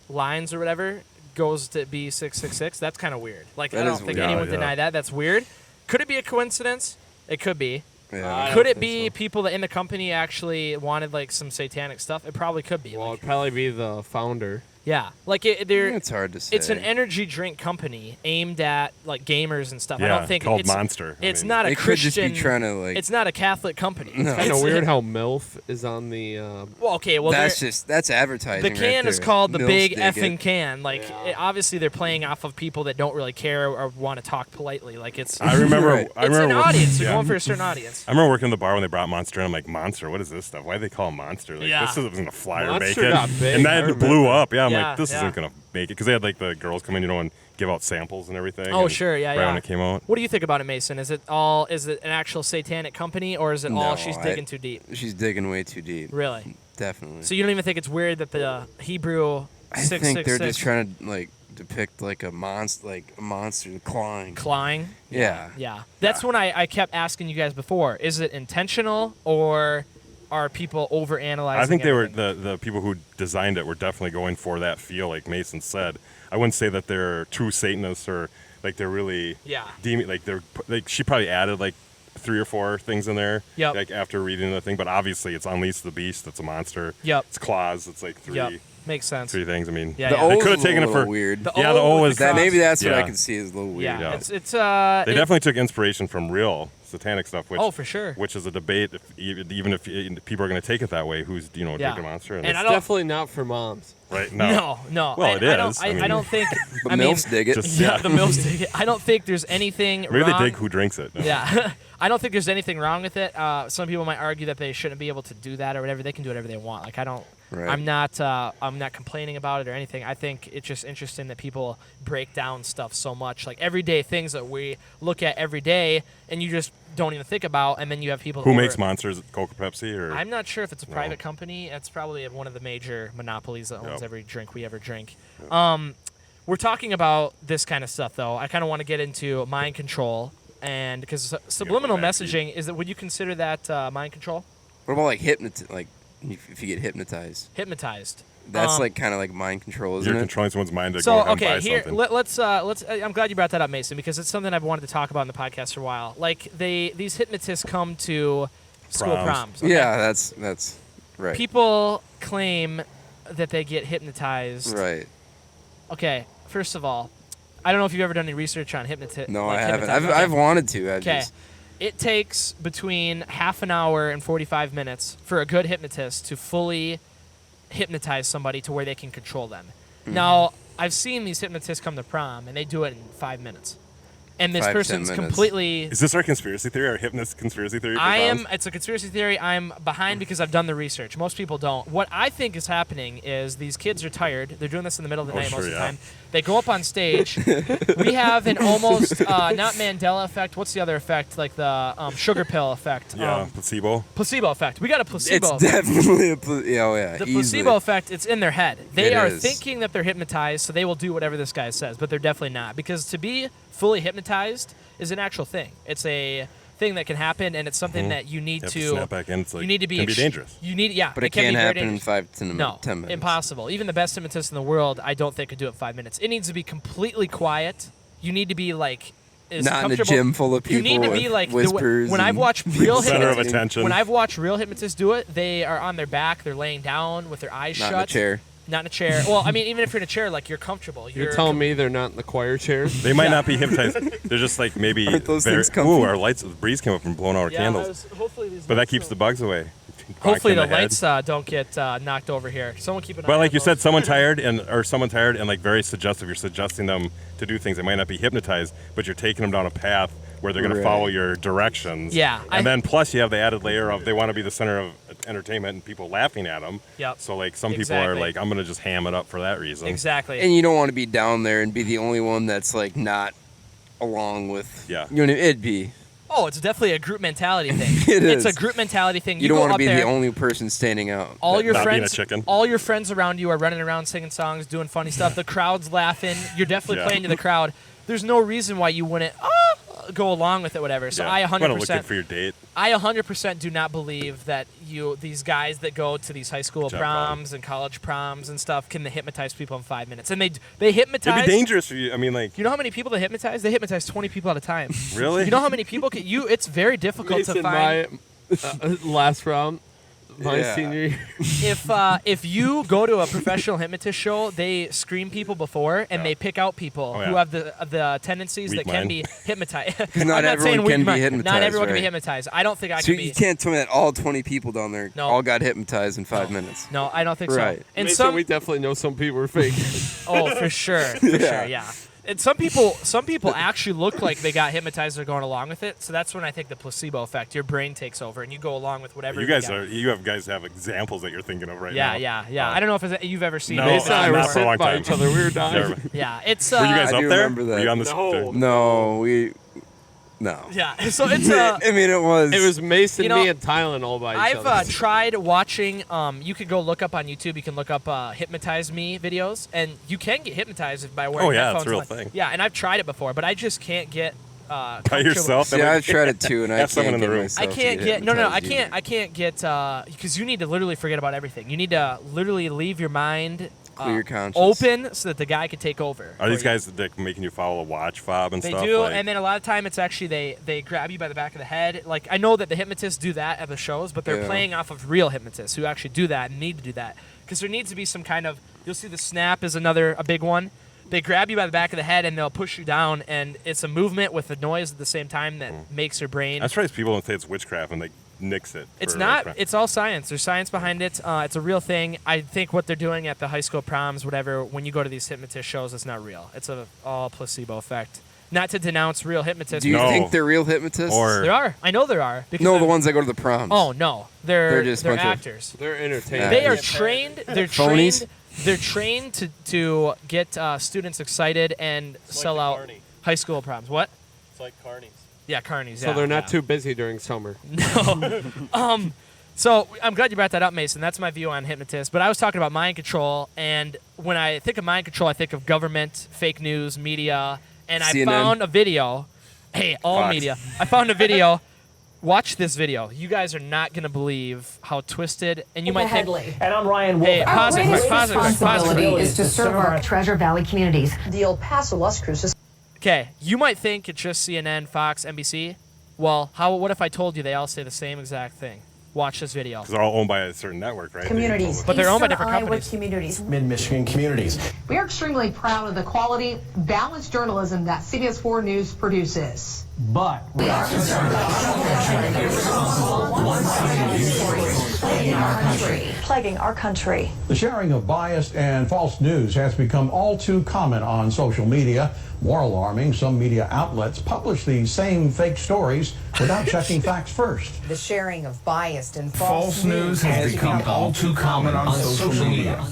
S1: lines or whatever goes to be 666, that's kind of weird. Like
S2: That
S1: I don't
S2: is
S1: think
S2: weird.
S1: anyone would
S5: Yeah.
S1: deny that. That's weird. Could it be a coincidence? It could be.
S2: Yeah.
S1: Could
S3: don't
S1: it
S3: think
S1: be
S3: so.
S1: people that in the company actually wanted like some satanic stuff? It probably could be.
S3: Well,
S1: Like,
S3: it'd probably be the founder.
S1: yeah, like they're.
S2: It's hard to say.
S1: It's an energy drink company aimed at like gamers and stuff. I
S5: Yeah,
S1: don't think
S5: called
S1: it's
S5: Monster. I
S1: It's
S5: mean,
S1: not a
S2: They could just
S1: Christian.
S2: be trying to like.
S1: It's not a Catholic company.
S2: No.
S3: Kind of weird how MILF is on the.
S1: Well, okay. Well,
S2: that's advertising.
S1: the
S2: right
S1: can is
S2: there.
S1: called the
S2: Mills
S1: big
S2: dig
S1: effing
S2: it.
S1: can. Like,
S3: Yeah.
S1: obviously, they're playing off of people that don't really care or want to talk politely. Like, it's
S5: I remember.
S2: Right.
S5: I
S1: it's
S5: remember
S1: an audience. You're
S5: yeah.
S1: going for a certain audience.
S5: I remember working in the bar when they brought Monster, and I'm like, Monster, what is this stuff? Why do they call it Monster? Like,
S1: Yeah.
S5: this isn't a flyer
S3: Monster
S5: make it.
S3: got big,
S5: And
S3: I
S5: then it blew
S3: remember.
S5: up. Yeah, I'm
S1: Yeah,
S5: like, this
S1: yeah.
S5: isn't going to make it. Because they had, like, the girls come in, and give out samples and everything.
S1: Oh,
S5: and
S1: sure, yeah,
S5: right
S1: yeah.
S5: when it came out.
S1: What do you think about it, Mason? Is it an actual satanic company, or is it all
S2: No,
S1: she's
S2: I-
S1: digging too deep?
S2: She's digging way too deep.
S1: Really?
S2: Definitely.
S1: So you don't even think it's weird that the Hebrew
S2: I think they're
S1: 666
S2: just trying to like depict like a monster clawing.
S1: clawing?
S2: Yeah.
S1: Yeah. That's when I kept asking you guys before. Is it intentional, or are people overanalyzing
S5: I think they were
S1: everything?
S5: the people who designed it were definitely going for that feel, like Mason said. I wouldn't say that they're true Satanists or like they're really
S1: Yeah.
S5: like she probably added like 3 or 4 things in there.
S1: Yep.
S5: Like after reading the thing, but obviously it's Unleash the Beast. It's a monster.
S1: Yep.
S5: It's claws. It's like three
S1: Yep. Makes sense.
S5: things. I mean,
S1: Yeah,
S2: The
S1: yeah.
S2: O
S5: They
S2: is
S5: could have
S2: a
S5: taken it
S2: little
S5: for
S2: weird.
S1: The
S5: yeah.
S1: O
S5: The O
S1: with
S5: was
S1: the
S2: That
S1: cross.
S2: maybe that's what I
S5: Yeah.
S2: can see is a little weird.
S1: Yeah.
S5: Yeah.
S1: It's
S5: They definitely took inspiration from real satanic stuff, which
S1: Oh, for sure.
S5: which is a debate. Even if people are going to take it that way, who's
S1: Yeah.
S5: drinking monster
S1: And
S5: it's
S1: I
S3: It's
S1: don't-
S3: definited not for moms.
S5: right?
S1: No.
S5: Well,
S1: I
S5: it
S1: don't,
S5: is.
S1: I,
S5: I mean-
S1: I don't think.
S2: But
S1: I mean,
S2: Mills dig it.
S5: Just-
S1: yeah,
S5: Yeah.
S1: the Mills dig it. I don't think there's anything
S5: Maybe
S1: wrong.
S5: they dig who drinks it.
S1: Yeah, I don't think there's anything wrong with it. Some people might argue that they shouldn't be able to do that or whatever. They can do whatever they want. Like I don't.
S2: Right.
S1: I'm not complaining about it or anything. I think it's just interesting that people break down stuff so much, like everyday things that we look at every day, and you just don't even think about. And then you have people
S5: Who
S1: that
S5: makes
S1: are-
S5: monsters? Coke or Pepsi? Or
S1: I'm not sure if it's a
S5: No.
S1: private company. It's probably one of the major monopolies that owns
S5: Yep.
S1: every drink we ever drink. We're talking about this kind of stuff, though. I kind of want to get into mind control, and because subliminal
S5: back to you.
S1: messaging is that. Would you consider that mind control?
S2: What about like like if you get hypnotized?
S1: Hypnotized.
S2: That's like kind of like mind control, isn't
S5: you're
S2: it?
S5: controlling someone's mind to
S1: So
S5: go ahead
S1: okay,
S5: and buy
S1: here
S5: something.
S1: let's. I'm glad you brought that up, Mason, because it's something I've wanted to talk about in the podcast for a while. Like these hypnotists come to school
S5: Proms.
S1: proms. okay?
S2: Yeah, that's right.
S1: People claim that they get hypnotized.
S2: Right.
S1: Okay, first of all, I don't know if you've ever done any research on
S2: No, I haven't.
S1: hypnotism.
S2: I've wanted to. I
S1: Okay.
S2: just
S1: It takes between half an hour and 45 minutes for a good hypnotist to fully hypnotize somebody to where they can control them.
S2: Mm-hmm.
S1: Now, I've seen these hypnotists come to prom, and they do it in 5 minutes. And this
S2: 5 to 10
S1: person's
S2: minutes.
S1: completely...
S5: Is this our conspiracy theory, our hypnotist conspiracy theory? for
S1: I am.
S5: proms?
S1: It's a conspiracy theory. I'm behind because I've done the research. Most people don't. What I think is happening is these kids are tired. They're doing this in the middle of the
S5: Oh,
S1: night
S5: sure,
S1: most of the
S5: yeah.
S1: time. They go up on stage. We have an almost not Mandela effect. What's the other effect? Like the sugar pill effect.
S5: Yeah, placebo.
S1: Placebo effect. We got a placebo.
S2: it's
S1: effect.
S2: definitely yeah.
S1: The
S2: easily.
S1: placebo effect, it's in their head. They
S2: It
S1: are
S2: is.
S1: thinking that they're hypnotized, so they will do whatever this guy says, but they're definitely not. Because to be fully hypnotized is an actual thing. It's a thing that can happen, and it's something that you need
S5: You have
S1: to.
S5: to snap back in. It's like,
S1: you need to be.
S5: can be
S1: ex-
S5: dangerous.
S1: You need, yeah.
S2: But it
S1: can
S2: can't
S1: be very
S2: happen in
S1: dangerous.
S2: 5 to
S1: No,
S2: 10 minutes.
S1: impossible. Even the best hypnotist in the world, I don't think could do it in 5 minutes. It needs to be completely quiet. You need to be like. As
S2: Not in a
S1: comfortable-
S2: gym full of
S1: You need to
S2: people
S1: be
S2: with
S1: like
S2: whispers
S1: when I've
S2: and
S1: watched real
S5: Center of
S1: hypnotists.
S5: attention.
S1: When I've watched real hypnotists do it, they are on their back. They're laying down with their eyes
S2: Not
S1: shut.
S2: in a chair.
S1: Not in a chair. Well, I mean, even if you're in a chair, like you're comfortable.
S3: You're telling me they're not in the choir chairs?
S5: They might not be hypnotized. They're just like maybe.
S2: Aren't those
S5: very,
S2: things comfy?
S5: ooh, our lights. The breeze came up and blowing out our
S1: Yeah,
S5: candles.
S1: hopefully these
S5: But that
S1: lights
S5: keeps the
S1: don't-
S5: bugs away.
S1: Hopefully
S5: Bonk in
S1: the
S5: head.
S1: lights don't get knocked over here. Someone keep an eye
S5: But like
S1: on
S5: you said,
S1: those.
S5: someone tired and like very suggestive. You're suggesting them to do things. They might not be hypnotized, but you're taking them down a path where they're going
S2: Right.
S5: to follow your directions.
S1: Yeah,
S5: And then plus you have the added layer of they want to be the center of entertainment and people laughing at them.
S1: Yep.
S5: So like some people are
S1: Exactly.
S5: like, I'm going to just ham it up for that reason.
S1: Exactly.
S2: And you don't want to be down there and be the only one that's like not along with.
S5: Yeah.
S2: You know what I mean? It'd be.
S1: Oh, it's definitely a group mentality thing.
S2: It's
S1: a group mentality thing.
S2: You don't
S1: go
S2: want to
S1: up
S2: be
S1: there,
S2: the only person standing out.
S1: all your
S5: Not being a
S1: friends,
S5: chicken.
S1: all your friends around you are running around singing songs, doing funny stuff. The crowd's laughing. You're definitely
S5: Yeah.
S1: playing to the crowd. There's no reason why you wouldn't go along with it, whatever. So I
S5: Want to look good
S1: 100%,
S5: for your date.
S1: I 100% do not believe that these guys that go to these high school
S5: Job
S1: proms and college proms and stuff can hypnotize people in 5 minutes, and they hypnotize.
S5: It'd be dangerous for you. I mean, like,
S1: You know how many people they hypnotize? They hypnotize 20 people at a time.
S5: really?
S1: You know how many people can you? It's very difficult to
S3: Mason,
S1: find.
S3: my last round, my
S2: Yeah.
S3: senior year.
S1: If you go to a professional hypnotist show, they screen people before and they pick out people
S5: Oh, yeah.
S1: who have the tendencies
S5: Weak
S1: that can
S5: mind.
S1: be hypnotized.
S2: not
S1: I'm not
S2: everyone
S1: saying
S2: can
S1: weak
S2: be
S1: mind. Not
S2: hypnotized,
S1: everyone can be
S2: right?
S1: hypnotized. I don't think I
S2: So
S1: can be.
S2: you can't tell me that all 20 people down there
S1: No.
S2: all got hypnotized in 5 minutes.
S1: No, I don't think
S2: Right.
S1: so. And
S3: Mason,
S1: some,
S3: we definitely know some people are fake.
S1: oh, for sure, sure, yeah. And some people actually look like they got hypnotized or going along with it. So that's when I think the placebo effect. Your brain takes over and you go along with whatever.
S5: You
S1: they
S5: guys
S1: got.
S5: have examples that you're thinking of right
S1: Yeah,
S5: now.
S1: yeah. I don't know if you've ever seen.
S5: No,
S3: Mason and I were
S5: not for a long
S3: sitting by
S5: time.
S3: each other. We were dying.
S5: Never.
S1: Yeah, it's.
S5: Were you guys
S2: I
S5: up
S2: do
S5: there?
S2: remember that.
S5: Were you on the
S3: No.
S2: No, no.
S1: Yeah, so it's.
S2: I mean, it was.
S3: It was Mason,
S1: You know,
S3: me, and Tylen all by each
S1: I've
S3: other.
S1: tried watching. You could go look up on YouTube. You can look up "hypnotize me" videos, and you can get hypnotized by wearing
S5: Oh, yeah,
S1: headphones.
S5: it's a real
S1: and, like-
S5: thing.
S1: Yeah, and I've tried it before, but I just can't get.
S5: By
S1: comfortable-
S5: yourself?
S2: See, I've tried it too, and I
S5: Have someone
S2: can't
S5: in the
S2: get
S5: room.
S2: myself
S1: I can't
S2: to
S1: get no. I
S2: hypnotized
S1: can't.
S2: either.
S1: I can't get because you need to literally forget about everything. You need to literally leave your mind
S2: Clear your conscience.
S1: open so that the guy can take over.
S5: Are
S1: for
S5: these
S1: you.
S5: guys like making you follow a watch fob and
S1: They
S5: stuff?
S1: do,
S5: like,
S1: and then a lot of time it's actually they grab you by the back of the head. Like I know that the hypnotists do that at the shows, but they're
S2: Yeah.
S1: playing off of real hypnotists who actually do that and need to do that because there needs to be some kind of. You'll see the snap is a big one. They grab you by the back of the head and they'll push you down, and it's a movement with the noise at the same time that makes your brain.
S5: I'm surprised people don't say it's witchcraft and they nix it.
S1: It's
S5: for
S1: not.
S5: witchcraft.
S1: It's all science. There's science behind it. It's a real thing. I think what they're doing at the high school proms, whatever, when you go to these hypnotist shows, it's not real. It's all placebo effect. Not to denounce real hypnotists.
S2: Do you
S5: No.
S2: think they're real hypnotists?
S5: Or
S1: There are. I know there are. Because
S2: no,
S1: they're-
S2: the ones that go to the proms.
S1: Oh no, they're
S2: just a
S1: they're
S2: bunch of-
S1: actors.
S3: They're entertaining.
S1: They are
S2: Yeah.
S1: trained. They're
S2: Phonies?
S1: trained. They're trained to get students excited and
S4: It's
S1: sell
S4: like the
S1: out
S4: carny.
S1: high school proms. What?
S4: It's like carnies.
S1: Yeah, carnies.
S3: So
S1: yeah,
S3: they're not
S1: yeah.
S3: too busy during summer.
S1: So I'm glad you brought that up, Mason. That's my view on hypnotists. But I was talking about mind control, and when I think of mind control, I think of government, fake news, media, and I
S2: CNN.
S1: found a video. Hey, all
S5: Fox.
S1: media. I found a video. Watch this video. You guys are not going to believe how twisted, and you might think.
S8: And I'm Ryan Wolf.
S1: Hey,
S9: Our
S1: pause it quick,
S9: greatest
S1: pause it quick, pause it
S9: responsibility
S1: quick.
S9: is to serve our Treasure Valley communities.
S7: The El Paso Las Cruces.
S1: Okay, you might think it's just CNN, Fox, NBC. Well, what if I told you they all say the same exact thing? Watch this video.
S5: because they're all owned by a certain network, right?
S7: Communities.
S1: But they're owned by
S7: Eastern
S1: different
S7: Iowa
S1: companies.
S7: communities.
S8: Mid-Michigan communities.
S9: We are extremely proud of the quality, balanced journalism that CBS 4 News produces.
S8: But
S7: Plaguing our country.
S10: The sharing of biased and false news has become all too common on social media. More alarming, some media outlets publish these same fake stories without checking facts first.
S9: The sharing of biased and
S10: False news has become all too common on social media.
S5: I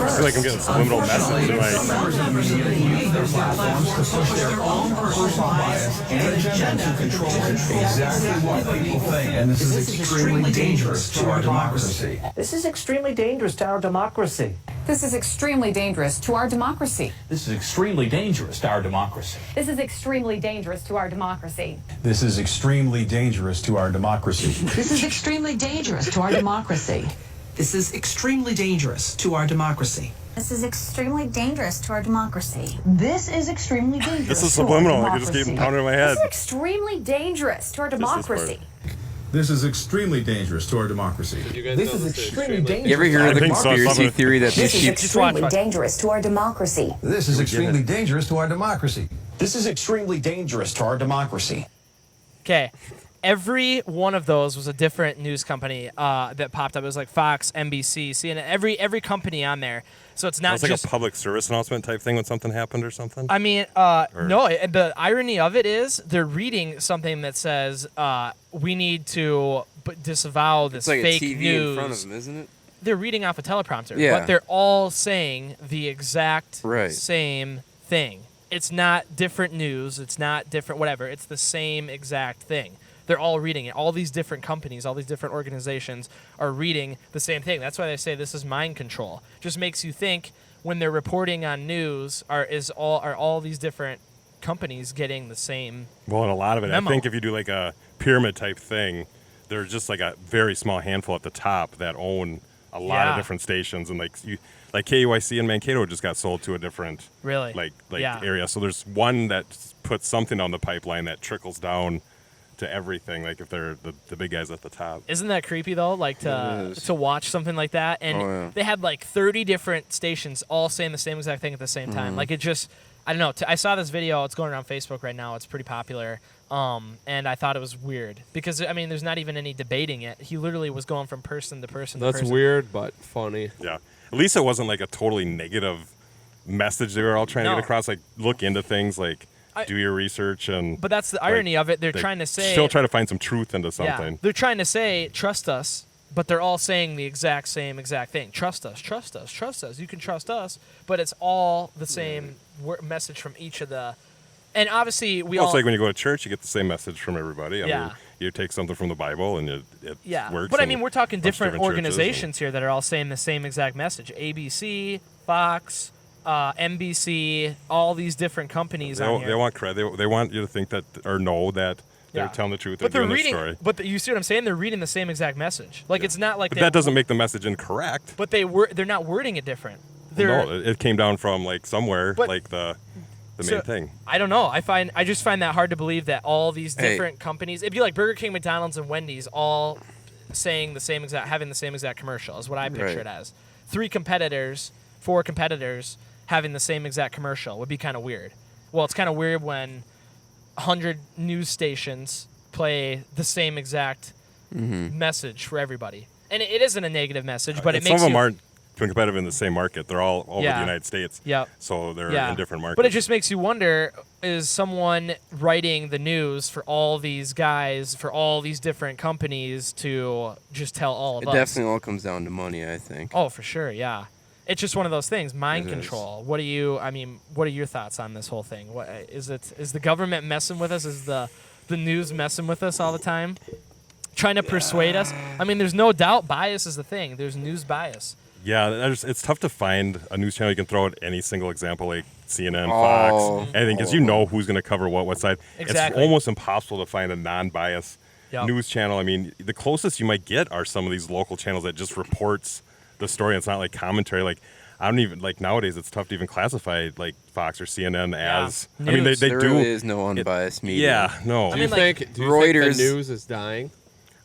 S5: feel like I'm getting a subliminal message.
S10: Exactly what people think, and this is extremely dangerous to our democracy.
S8: this is extremely dangerous to our democracy.
S9: This is extremely dangerous to our democracy.
S10: This is extremely dangerous to our democracy.
S9: This is extremely dangerous to our democracy.
S10: This is extremely dangerous to our democracy.
S9: This is extremely dangerous to our democracy.
S8: This is extremely dangerous to our democracy.
S7: This is extremely dangerous to our democracy.
S9: This is extremely dangerous.
S5: This is subliminal. I can just keep pounding in my head.
S9: extremely dangerous to our
S5: democracy.
S10: This is extremely dangerous to our democracy.
S8: This is extremely dangerous.
S2: You ever hear
S5: I
S2: of the
S5: think so.
S2: conspiracy
S5: Something-
S2: theory that these
S1: Just
S2: sheep?
S1: watch.
S7: Extremely dangerous to our democracy.
S10: This is extremely dangerous to our democracy.
S8: This is extremely dangerous to our democracy.
S1: Okay. Every one of those was a different news company that popped up. It was like Fox, NBC, CNN, every company on there. So it's not
S5: It's like
S1: just.
S5: a public service announcement type thing when something happened or something.
S1: I mean, no. The irony of it is they're reading something that says we need to disavow this
S2: It's like
S1: fake
S2: a TV
S1: news.
S2: in front of them, isn't it?
S1: they're reading off a teleprompter,
S2: Yeah.
S1: but they're all saying the exact
S2: Right.
S1: same thing. It's not different news. It's not different whatever. It's the same exact thing. They're all reading it. All these different companies, all these different organizations are reading the same thing. That's why they say this is mind control. Just makes you think when they're reporting on news, are all these different companies getting the same
S5: Well, and a lot of it,
S1: memo?
S5: I think if you do like a pyramid type thing, there's just like a very small handful at the top that own a lot
S1: Yeah.
S5: of different stations, and like KUIC in Mankato just got sold to a different
S1: Really? Yeah.
S5: area. So there's one that puts something on the pipeline that trickles down to everything. Like if they're the big guys at the top.
S1: Isn't that creepy though? Like
S2: It is.
S1: to watch something like that, and
S2: Oh, yeah.
S1: they had like 30 different stations all saying the same exact thing at the same time. Like it just, I don't know. I saw this video. It's going around Facebook right now. It's pretty popular. And I thought it was weird because I mean, there's not even any debating it. He literally was going from person to person.
S3: That's
S1: to person.
S3: weird, but funny.
S5: Yeah. At least it wasn't like a totally negative message they were all trying to
S1: No.
S5: get across. Like look into things, like do your research, and
S1: But that's the irony of it. They're trying to say
S5: still try to find some truth into
S1: Yeah,
S5: something.
S1: they're trying to say trust us, but they're all saying the exact same exact thing. Trust us, trust us, trust us. You can trust us, but it's all the same message from each of the. And obviously, we
S5: Well,
S1: all.
S5: it's like when you go to church, you get the same message from everybody. I
S1: Yeah.
S5: mean, you take something from the Bible and it
S1: Yeah,
S5: works.
S1: but I
S5: in
S1: mean, we're talking
S5: a bunch of
S1: different
S5: churches and-
S1: organizations here that are all saying the same exact message. ABC, Fox, NBC, all these different companies on here.
S5: They want credit. They want you to think that or know that they're
S1: Yeah.
S5: telling the truth.
S1: But
S5: they're
S1: they're
S5: doing
S1: reading.
S5: the story.
S1: But you see what I'm saying? They're reading the same exact message. Like it's not like
S5: But that doesn't make the message incorrect.
S1: But they're not wording it different. They're,
S5: No, it came down from like somewhere,
S1: But-
S5: like the
S1: So,
S5: main thing.
S1: I don't know. I just find that hard to believe that all these
S2: Hey.
S1: different companies. It'd be like Burger King, McDonald's, and Wendy's all saying the same exact, having the same exact commercial. Is what I picture
S2: Right.
S1: it as. 4 competitors having the same exact commercial would be kind of weird. Well, it's kind of weird when 100 news stations play the same exact message for everybody, and it isn't a negative message, but it
S5: And
S1: makes
S5: some of them
S1: you,
S5: aren't competitive in the same market. They're all over
S1: Yeah.
S5: the United States.
S1: Yep.
S5: So they're
S1: Yeah.
S5: in different markets.
S1: But it just makes you wonder, is someone writing the news for all these guys, for all these different companies to just tell all of
S2: It
S1: us?
S2: definitely all comes down to money, I think.
S1: Oh, for sure, yeah. It's just one of those things, mind
S2: It is.
S1: control. What are your thoughts on this whole thing? What is the government messing with us? Is the news messing with us all the time? Trying to persuade us? I mean, there's no doubt bias is the thing. There's news bias.
S5: Yeah, it's tough to find a news channel you can throw out any single example like CNN,
S2: Oh.
S5: Fox, anything, because you know who's going to cover what side.
S1: Exactly.
S5: It's almost impossible to find a non-biased
S1: Yep.
S5: news channel. I mean, the closest you might get are some of these local channels that just reports the story. It's not like commentary. Like I don't even like nowadays. It's tough to even classify like Fox or CNN as. I mean,
S1: News.
S5: they
S2: There
S5: do.
S2: really is no unbiased media.
S5: Yeah, no.
S3: Do you
S1: mean, like,
S3: think the
S2: Reuters-
S3: news is dying?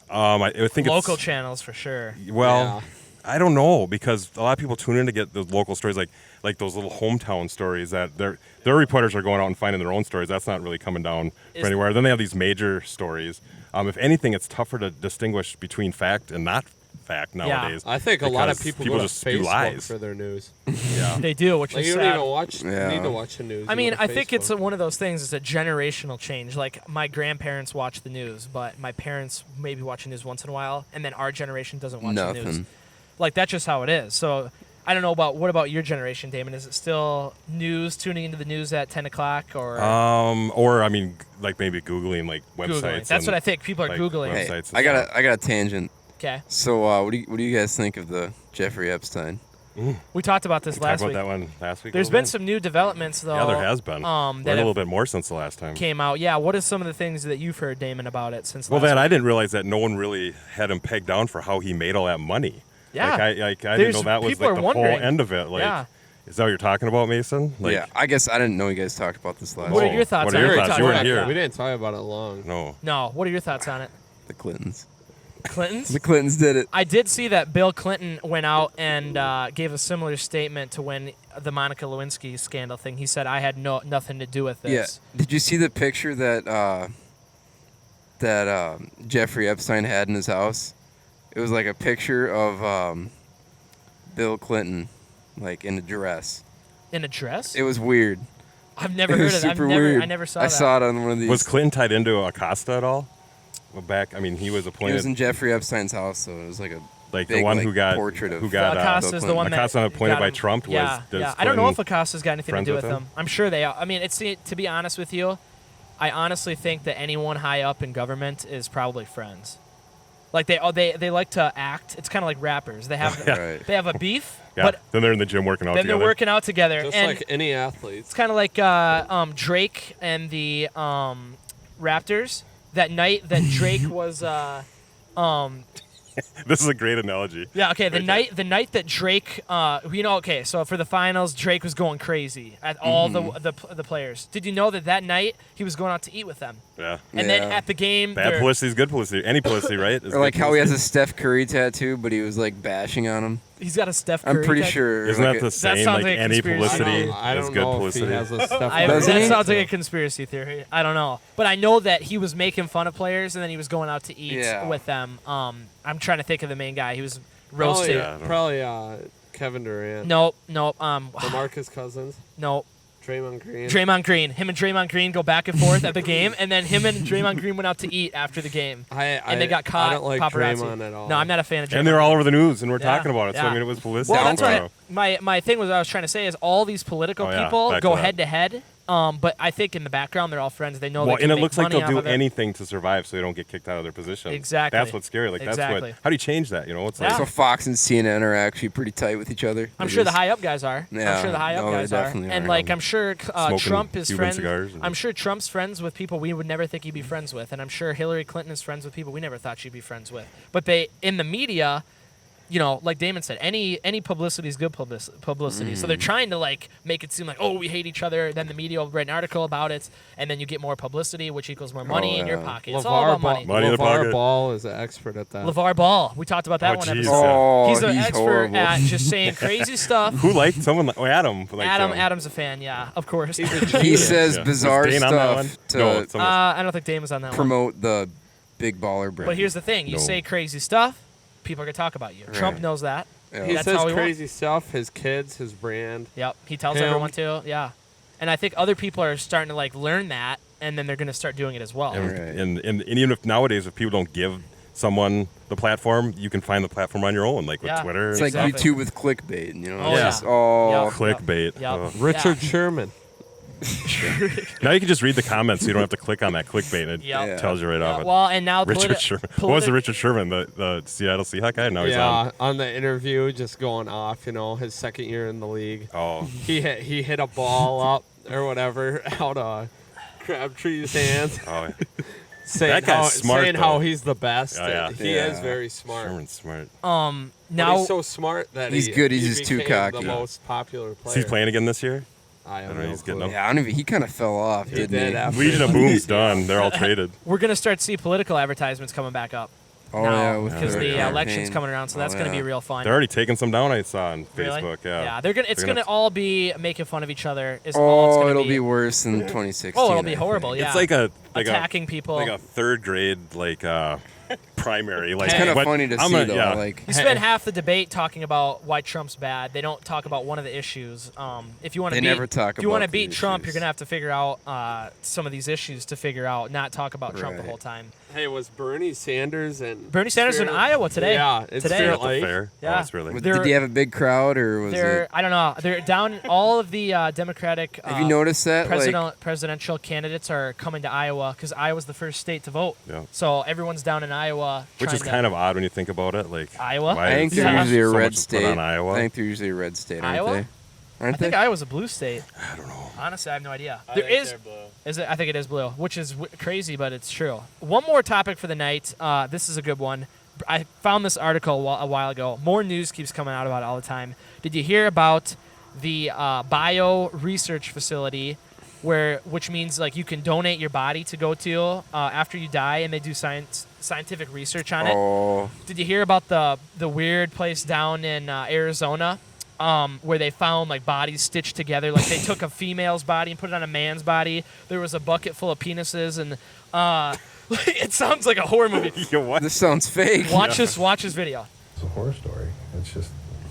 S5: I think
S1: Local
S5: it's
S1: channels for sure.
S5: well. I don't know because a lot of people tune in to get those local stories, like those little hometown stories that their reporters are going out and finding their own stories. That's not really coming down for anywhere. Then they have these major stories. If anything, it's tougher to distinguish between fact and not fact nowadays.
S3: I think a lot of
S5: because
S3: people go to
S5: just do
S3: Facebook
S5: lies.
S3: for their news.
S5: Yeah.
S1: They do, which
S3: Like
S1: is
S3: you don't
S1: sad.
S3: even watch.
S2: Yeah.
S3: You need to watch the news.
S1: I
S3: You
S1: mean,
S3: go to
S1: I think it's
S3: Facebook.
S1: one of those things. It's a generational change. Like my grandparents watch the news, but my parents maybe watch the news once in a while, and then our generation doesn't watch the news.
S2: Nothing.
S1: Like that's just how it is. So I don't know what about your generation, Damon? Is it still news, tuning into the news at 10 o'clock, or
S5: Or I mean, like maybe Googling like websites.
S1: Googling? That's what I think. People are
S5: like,
S1: Googling.
S2: Hey,
S5: websites and
S2: I got
S5: stuff.
S2: a tangent.
S1: Okay,
S2: So, what do you guys think of the Jeffrey Epstein?
S1: we talked about this
S5: We talked
S1: last
S5: about
S1: week.
S5: that one last week. a
S1: There's
S5: little
S1: been
S5: bit.
S1: some new developments though.
S5: Yeah, there has been.
S1: that
S5: Learned a
S1: have
S5: little bit more since the last time.
S1: came out. Yeah, what are some of the things that you've heard, Damon, about it since?
S5: Well,
S1: last
S5: that
S1: week?
S5: I didn't realize that no one really had him pegged down for how he made all that money.
S1: Yeah.
S5: I didn't
S1: There's-
S5: know that was
S1: people
S5: like
S1: are
S5: the
S1: wondering.
S5: whole end of it. Like,
S1: Yeah.
S5: is that what you're talking about, Mason? Like,
S2: Yeah, I guess I didn't know you guys talked about this last
S1: What are
S2: week.
S1: your thoughts
S5: What
S1: on
S5: are
S1: it?
S5: your
S1: We
S5: thoughts?
S1: talked
S5: You weren't
S1: about it,
S5: here.
S1: yeah.
S3: We didn't talk about it long.
S5: No.
S1: No, what are your thoughts on it?
S2: The Clintons.
S1: Clintons?
S2: The Clintons did it.
S1: I did see that Bill Clinton went out and gave a similar statement to when the Monica Lewinsky scandal thing. He said, "I had nothing to do with
S2: Yeah.
S1: this."
S2: Did you see the picture that Jeffrey Epstein had in his house? It was like a picture of Bill Clinton, like in a dress.
S1: In a dress?
S2: It was weird.
S1: I've never
S2: It
S1: heard
S2: was
S1: of that.
S2: super weird.
S1: I never saw
S2: I
S1: that.
S2: saw it on one of these.
S5: Was Clinton tied into Acosta at all? Well, back, I mean, he was
S2: He
S5: appointed.
S2: was in Jeffrey Epstein's house, so it was like a
S5: Like
S2: big,
S5: the one
S2: like,
S5: who got
S2: portrait of
S1: Acosta's the one that
S5: Acosta appointed
S1: got
S5: by
S1: him.
S5: Trump.
S1: Yeah,
S5: was
S1: yeah. I don't know if
S5: Clinton
S1: Acosta's got anything to
S5: friends
S1: do
S5: with
S1: with him. I'm sure they are. I mean, to be honest with you, I honestly think that anyone high up in government is probably friends. Like they like to act. It's kind of like rappers. They have
S2: Right.
S1: they have a beef,
S5: Yeah.
S1: but
S5: Then they're in the gym working out
S1: then
S5: together.
S1: they're working out together.
S3: Just
S1: and
S3: like any athletes.
S1: it's kind of like Drake and the Raptors. That night that Drake was
S5: This is a great analogy.
S1: yeah, okay. The
S5: Right
S1: night that Drake, okay. So for the finals, Drake was going crazy at all the players. Did you know that night he was going out to eat with them?
S5: Yeah.
S1: And then at the game,
S5: Bad publicity is good publicity. Any publicity, right?
S2: Or like how he has a Steph Curry tattoo, but he was like bashing on him.
S1: he's got a Steph Curry.
S2: I'm pretty
S1: tattoo.
S2: sure.
S5: Isn't
S2: like
S5: that the same?
S1: sounds
S5: Like
S1: like a
S5: any
S1: conspiracy.
S5: publicity
S3: I
S5: is
S3: don't
S5: good
S3: know
S5: publicity.
S3: if he has a Steph
S1: That
S2: Doesn't he?
S1: sounds like a conspiracy theory. I don't know, but I know that he was making fun of players, and then he was going out to eat with them. I'm trying to think of the main guy. He was roasting.
S3: Probably Kevin Durant.
S1: Nope.
S3: DeMarcus Cousins.
S1: Nope.
S3: Draymond Green.
S1: Him and Draymond Green go back and forth at the game, and then him and Draymond Green went out to eat after the game. And they got caught.
S3: I don't like
S1: paparazzi.
S3: Draymond at all.
S1: No, I'm not a fan of Draymond.
S5: And they're all over the news, and we're talking about it. So
S1: yeah.
S5: I mean, it was publicity.
S1: Well, that's
S5: I
S1: what my thing was. I was trying to say is all these political people
S5: back
S1: go
S5: to that.
S1: head to head. But I think in the background they're all friends. They know.
S5: Well,
S1: they can
S5: and it
S1: make
S5: looks like
S1: money
S5: they'll do
S1: off of it.
S5: anything to survive, so they don't get kicked out of their position.
S1: Exactly.
S5: That's what's scary. Like
S1: Exactly.
S5: that's what. How do you change that? You know, it's like
S2: So Fox and CNN are actually pretty tight with each other.
S1: I'm
S2: They
S1: sure the
S2: just-
S1: high up guys are.
S2: Yeah.
S1: I'm sure the high up
S2: No, they
S1: guys are.
S2: definitely
S1: And
S2: are.
S1: like I'm sure
S5: Smoking
S1: Trump is
S5: Cuban
S1: friends.
S5: cigars and-
S1: I'm sure Trump's friends with people we would never think he'd be friends with, and I'm sure Hillary Clinton is friends with people we never thought she'd be friends with. But they in the media, you know, like Damon said, any publicity is good publicity. So they're trying to like make it seem like, oh, we hate each other. Then the media will write an article about it, and then you get more publicity, which equals more money in your pocket. It's all about money.
S5: Money in the pocket.
S3: LeVar Ball is an expert at that.
S1: LeVar Ball. We talked about that one
S5: geez.
S1: episode.
S2: Oh,
S1: he's an
S2: he's
S1: expert
S2: horrible.
S1: at just saying crazy stuff.
S5: Who liked someone? Adam. Liked
S1: Adam's a fan, yeah, of course.
S2: He says
S5: Yeah.
S2: bizarre
S5: Was Dane on that one?
S2: stuff to
S5: No, it's almost-
S1: I don't think Damon's on that one.
S2: promote the big baller brand.
S1: But here's the thing: you
S5: No.
S1: say crazy stuff, people are gonna talk about you. Trump knows that.
S2: Yeah.
S3: He
S1: That's
S3: says
S1: how he
S3: crazy stuff. His kids, his brand.
S1: Yep, he tells
S3: Him.
S1: everyone to. Yeah, and I think other people are starting to like learn that, and then they're gonna start doing it as well.
S5: And,
S2: Right.
S5: and even if nowadays, if people don't give someone the platform, you can find the platform on your own, like with
S1: Yeah.
S5: Twitter.
S2: It's
S5: and
S2: like
S5: stuff.
S1: Exactly.
S2: YouTube with clickbait, you know?
S1: Oh,
S2: It's
S1: yeah.
S2: just all
S1: Yep.
S5: Clickbait.
S1: Yep.
S5: Oh.
S3: Richard Sherman.
S5: Now you can just read the comments, so you don't have to click on that clickbait. And it
S1: Yep.
S5: tells you right off. it.
S1: Well, and now
S5: Richard Sherman. What was the Richard Sherman? The Seattle Seahawk guy? Now he's on.
S3: On the interview, just going off. His second year in the league.
S5: Oh.
S3: He hit a ball up or whatever out of Crabtree's hands.
S5: Oh.
S3: saying
S5: That guy's smart,
S3: saying
S5: though.
S3: how he's the best.
S5: Oh, yeah.
S3: He
S2: Yeah.
S3: is very smart.
S5: Sherman's smart.
S3: But
S1: now
S3: he's so smart that
S2: He's good, he's
S3: he
S2: just too
S3: became
S2: cocky.
S3: The most popular player.
S5: Is he playing again this year?
S3: I
S5: I
S3: have
S5: don't know,
S3: no
S5: he's getting
S3: clue.
S5: up.
S2: Yeah, I don't even, he kind of fell off,
S3: He
S2: didn't
S3: did
S2: he?
S3: after
S5: Legion of Boom's done. They're all traded.
S1: we're gonna start to see political advertisements coming back up.
S2: Oh, yeah,
S1: now
S2: with
S1: because the
S2: campaign.
S1: election's coming around, so that's
S2: Oh,
S1: gonna be
S2: yeah.
S1: real fun.
S5: They're already taking some down. I saw on
S1: Really?
S5: Facebook. Yeah.
S1: Yeah, they're gonna. It's
S5: They're
S1: gonna
S5: gonna-
S1: all be making fun of each other. Is all it's
S2: Oh,
S1: gonna
S2: it'll
S1: be.
S2: be worse than 2016.
S1: Oh, it'll be
S2: I
S1: horrible.
S2: think.
S1: Yeah,
S5: It's like a
S1: attacking people.
S5: like a third grade primary. Like
S2: It's kind of
S5: what-
S2: funny to
S5: I'm
S2: see,
S5: gonna-
S2: though.
S5: yeah.
S2: Like,
S1: You spend half the debate talking about why Trump's bad. They don't talk about one of the issues. If you want to
S2: They
S1: beat,
S2: never talk
S1: if you want to
S2: about the
S1: beat Trump,
S2: issues.
S1: you're gonna have to figure out some of these issues to figure out, not talk about Trump the
S2: Right.
S1: whole time.
S3: Hey, was Bernie Sanders in
S1: in Iowa today.
S3: Yeah, it's
S1: Today.
S3: Spirit
S5: At the
S3: Lake.
S5: fair.
S1: Yeah.
S5: Oh, it's really.
S1: They're-
S2: did he have a big crowd, or was
S1: They're
S2: it?
S1: I don't know. They're down. All of the Democratic.
S2: Have you noticed that? Like,
S1: presidential candidates are coming to Iowa because Iowa's the first state to vote.
S5: Yeah.
S1: So everyone's down in Iowa.
S5: Which is kind of odd when you think about it. Like
S1: Iowa?
S5: why
S2: I think
S5: is
S2: they're
S1: Yeah.
S2: usually a
S5: so
S2: red
S5: much put
S2: state.
S5: on Iowa?
S2: I think they're usually a red state, aren't
S1: Iowa?
S2: they? Aren't
S1: I think
S2: they?
S1: Iowa's a blue state.
S5: I don't know.
S1: Honestly, I have no idea.
S4: I
S1: There
S4: think
S1: is.
S4: they're blue.
S1: Is it? I think it is blue, which is crazy, but it's true. One more topic for the night. This is a good one. I found this article a while ago. More news keeps coming out about it all the time. Did you hear about the bio research facility, which means like you can donate your body to go to after you die, and they do scientific research on it?
S2: Oh,
S1: Did you hear about the weird place down in Arizona? Where they found like bodies stitched together, like they took a female's body and put it on a man's body. There was a bucket full of penises, and it sounds like a horror movie.
S5: Yeah, what?
S2: this sounds fake.
S1: Watch this video.
S11: It's a horror story. It's just.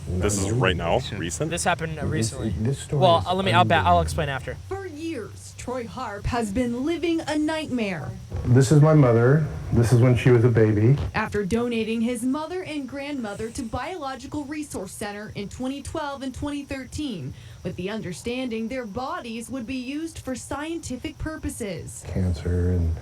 S5: This is right now, recent.
S1: This happened recently.
S11: This story
S1: Well,
S11: is
S1: I'll explain after.
S12: For years, years, Troy Harp has been living a nightmare.
S11: This is my mother. This is when she was a baby.
S12: After donating his mother and grandmother to Biological Resource Center in 2012 and 2013, with the understanding their bodies would be used for scientific purposes.
S11: Cancer and,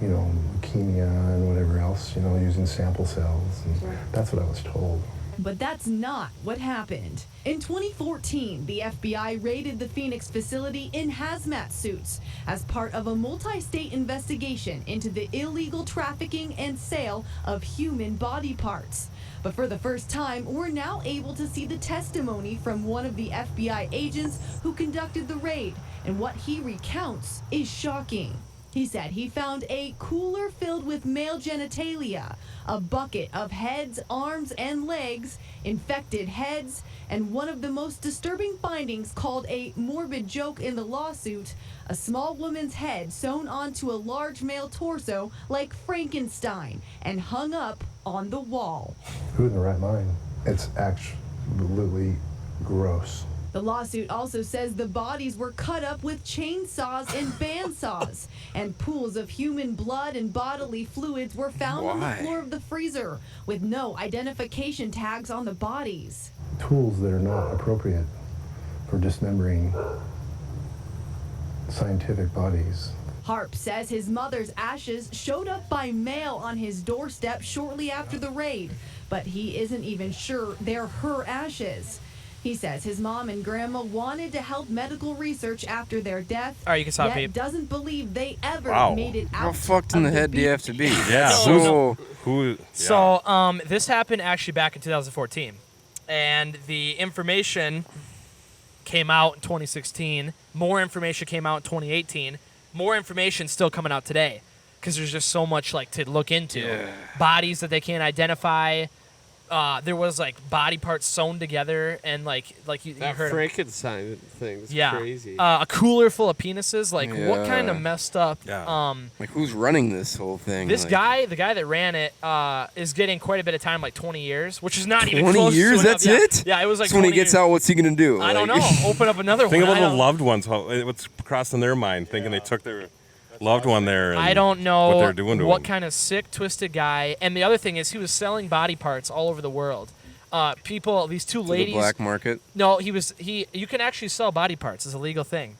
S11: leukemia and whatever else, using sample cells. And that's what I was told.
S12: But that's not what happened. In 2014, the FBI raided the Phoenix facility in hazmat suits as part of a multi-state investigation into the illegal trafficking and sale of human body parts. But for the first time, we're now able to see the testimony from one of the FBI agents who conducted the raid, and what he recounts is shocking. He said he found a cooler filled with male genitalia, a bucket of heads, arms, and legs, infected heads, and one of the most disturbing findings, called a morbid joke in the lawsuit, a small woman's head sewn onto a large male torso like Frankenstein and hung up on the wall.
S11: Who in the right mind? It's absolutely gross.
S12: The lawsuit also says the bodies were cut up with chainsaws and bandsaws, and pools of human blood and bodily fluids were found on the floor of the freezer, with no identification tags on the bodies.
S11: Tools that are not appropriate for dismembering scientific bodies.
S12: Harp says his mother's ashes showed up by mail on his doorstep shortly after the raid, but he isn't even sure they're her ashes. He says his mom and grandma wanted to help medical research after their death,
S1: All right, you can stop,
S12: yet
S1: Pete.
S12: doesn't believe they ever made it out.
S2: How fucked in the head do you have to be?
S5: Yeah.
S2: So,
S1: So this happened actually back in 2014, and the information came out in 2016. More information came out in 2018. More information still coming out today, because there's just so much to look into.
S2: Yeah.
S1: Bodies that they can't identify. There was body parts sewn together, and you
S3: That
S1: heard
S3: Frankenstein thing's crazy.
S1: a cooler full of penises. What kind of
S2: Yeah.
S1: messed up?
S2: who's running this whole thing?
S1: This guy, the guy that ran it, is getting quite a bit of time, 20 years, which is not even
S2: 20
S1: close to
S2: years?
S1: enough.
S2: That's
S1: Yeah.
S2: it?
S1: Yeah, it was
S2: So when he gets out, what's he gonna do?
S1: I don't know. Open up another
S5: Think
S1: one.
S5: about
S1: I
S5: the
S1: don't-
S5: loved ones. What's crossing their mind, thinking they took their loved one there. And
S1: I don't know
S5: what they're doing to
S1: what
S5: him.
S1: kind of sick, twisted guy. And the other thing is, he was selling body parts all over the world. These two
S2: To
S1: ladies.
S2: the black market.
S1: No, you can actually sell body parts. It's a legal thing.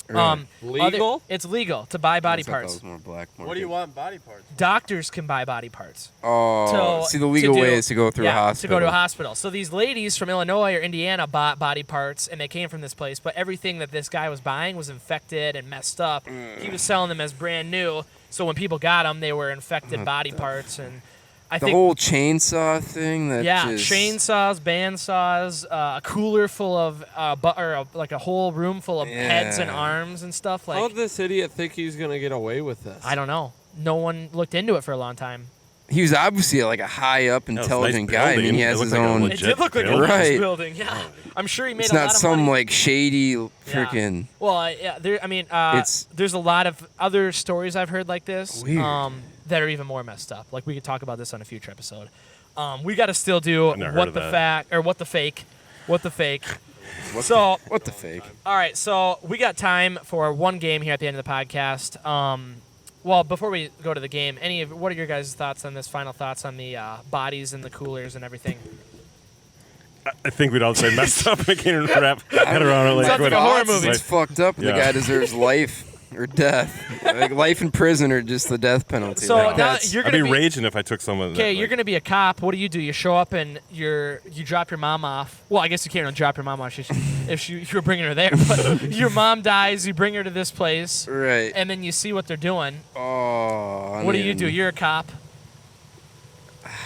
S2: Really?
S3: Legal?
S1: It's legal to buy body
S2: I thought
S1: parts.
S2: that was more black market.
S4: What do you want body parts?
S1: Doctors can buy body parts.
S2: Oh, see, the legal way is to go through a hospital.
S1: to go to a hospital. So these ladies from Illinois or Indiana bought body parts, and they came from this place, but everything that this guy was buying was infected and messed up. He was selling them as brand new, so when people got them, they were infected body parts. And I
S2: The
S1: think
S2: whole chainsaw thing. That just,
S1: chainsaws, bandsaws, a cooler full of a whole room full of heads and
S2: Yeah.
S1: arms and stuff.
S3: How did this idiot think he's gonna get away with this?
S1: I don't know. No one looked into it for a long time.
S2: He was obviously a high up,
S5: nice
S2: intelligent guy. I mean,
S5: building.
S2: he
S5: It
S2: has
S5: looked
S2: his
S5: like a
S2: own.
S1: It did look like a
S5: building.
S1: nice
S2: Right.
S1: building. Yeah, I'm sure he made
S2: It's
S1: a
S2: not
S1: lot of
S2: some
S1: money.
S2: shady freaking.
S1: Well, yeah. There's a lot of other stories I've heard like this.
S2: Weird.
S1: That are even more messed up. We could talk about this on a future episode. We got to still do
S5: I've never heard
S1: what
S5: of
S1: the
S5: that.
S1: fact or what the fake.
S2: What the fake?
S1: All right, so we got time for one game here at the end of the podcast. Well, before we go to the game, what are your guys' thoughts on this? Final thoughts on the bodies and the coolers and everything?
S5: I think we'd all say messed up. I can't wrap head around it.
S1: Sounds like a horror movie.
S2: It's fucked up.
S5: Yeah.
S2: The guy deserves life or death, life in prison or just the death penalty.
S1: So now
S2: that's-
S1: you're
S5: I'd
S1: gonna
S5: be raging if I took someone.
S1: Okay, you're gonna be a cop. What do? You show up and you drop your mom off. Well, I guess you can't really drop your mom off if you're bringing her there. But your mom dies, you bring her to this place,
S2: right?
S1: And then you see what they're doing.
S2: Oh,
S1: What do you do? You're a cop.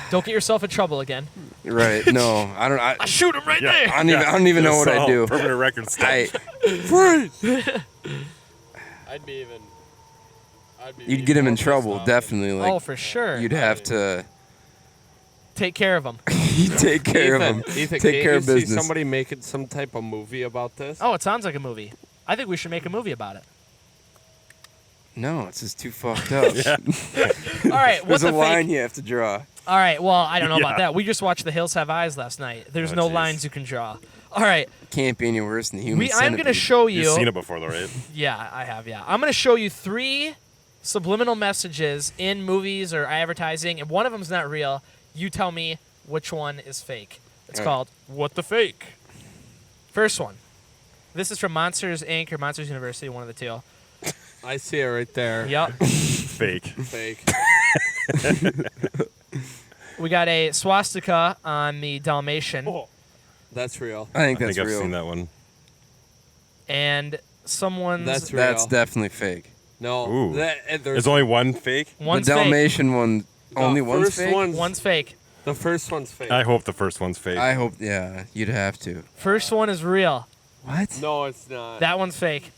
S1: Don't get yourself in trouble again.
S2: Right? No, I don't. I
S1: shoot him right there.
S2: I don't even know what I do.
S5: Permanent record stuff.
S4: I'd be
S2: You'd get him in
S4: more
S2: trouble,
S4: pissed off.
S2: definitely.
S1: Oh, for sure.
S2: You'd have to
S1: take care of him.
S2: take care of him.
S3: Ethan,
S2: Take
S3: can't
S2: care
S3: you
S2: of
S3: see
S2: business.
S3: somebody making some type of movie about this?
S1: Oh, it sounds like a movie. I think we should make a movie about it.
S2: No, it's just too fucked up.
S1: All right,
S2: There's
S1: what
S2: a
S1: the
S2: line
S1: fake?
S2: you have to draw.
S1: All right, well, I don't know about
S2: Yeah.
S1: that. We just watched The Hills Have Eyes last night. There's
S2: Oh,
S1: no
S2: jeez.
S1: lines you can draw. All right.
S2: Can't be any worse than the human
S1: I'm
S2: centipede.
S1: going to show you.
S5: You've seen it before, though, right?
S1: Yeah, I have, yeah. I'm going to show you 3 subliminal messages in movies or advertising, and one of them's not real. You tell me which one is fake. It's called What the Fake. First one. This is from Monsters, Inc. or Monsters University, one of the two.
S3: I see it right there.
S1: Yep.
S5: Fake.
S3: Fake.
S1: We got a swastika on the Dalmatian.
S3: Oh, that's real.
S2: I think
S5: I
S2: that's
S5: think I've
S2: real.
S5: seen that one.
S1: And someone's...
S3: That's real.
S2: That's definitely fake.
S3: No.
S5: Ooh.
S3: There's
S5: There's only one fake?
S1: One's
S2: the
S1: fake.
S2: Dalmatian one, only one's
S3: first
S2: fake?
S1: One's fake.
S3: The first one's fake.
S5: I hope the first one's fake.
S2: I hope, yeah, you'd have to.
S1: First one is real.
S2: What?
S3: No, it's not.
S1: That one's fake.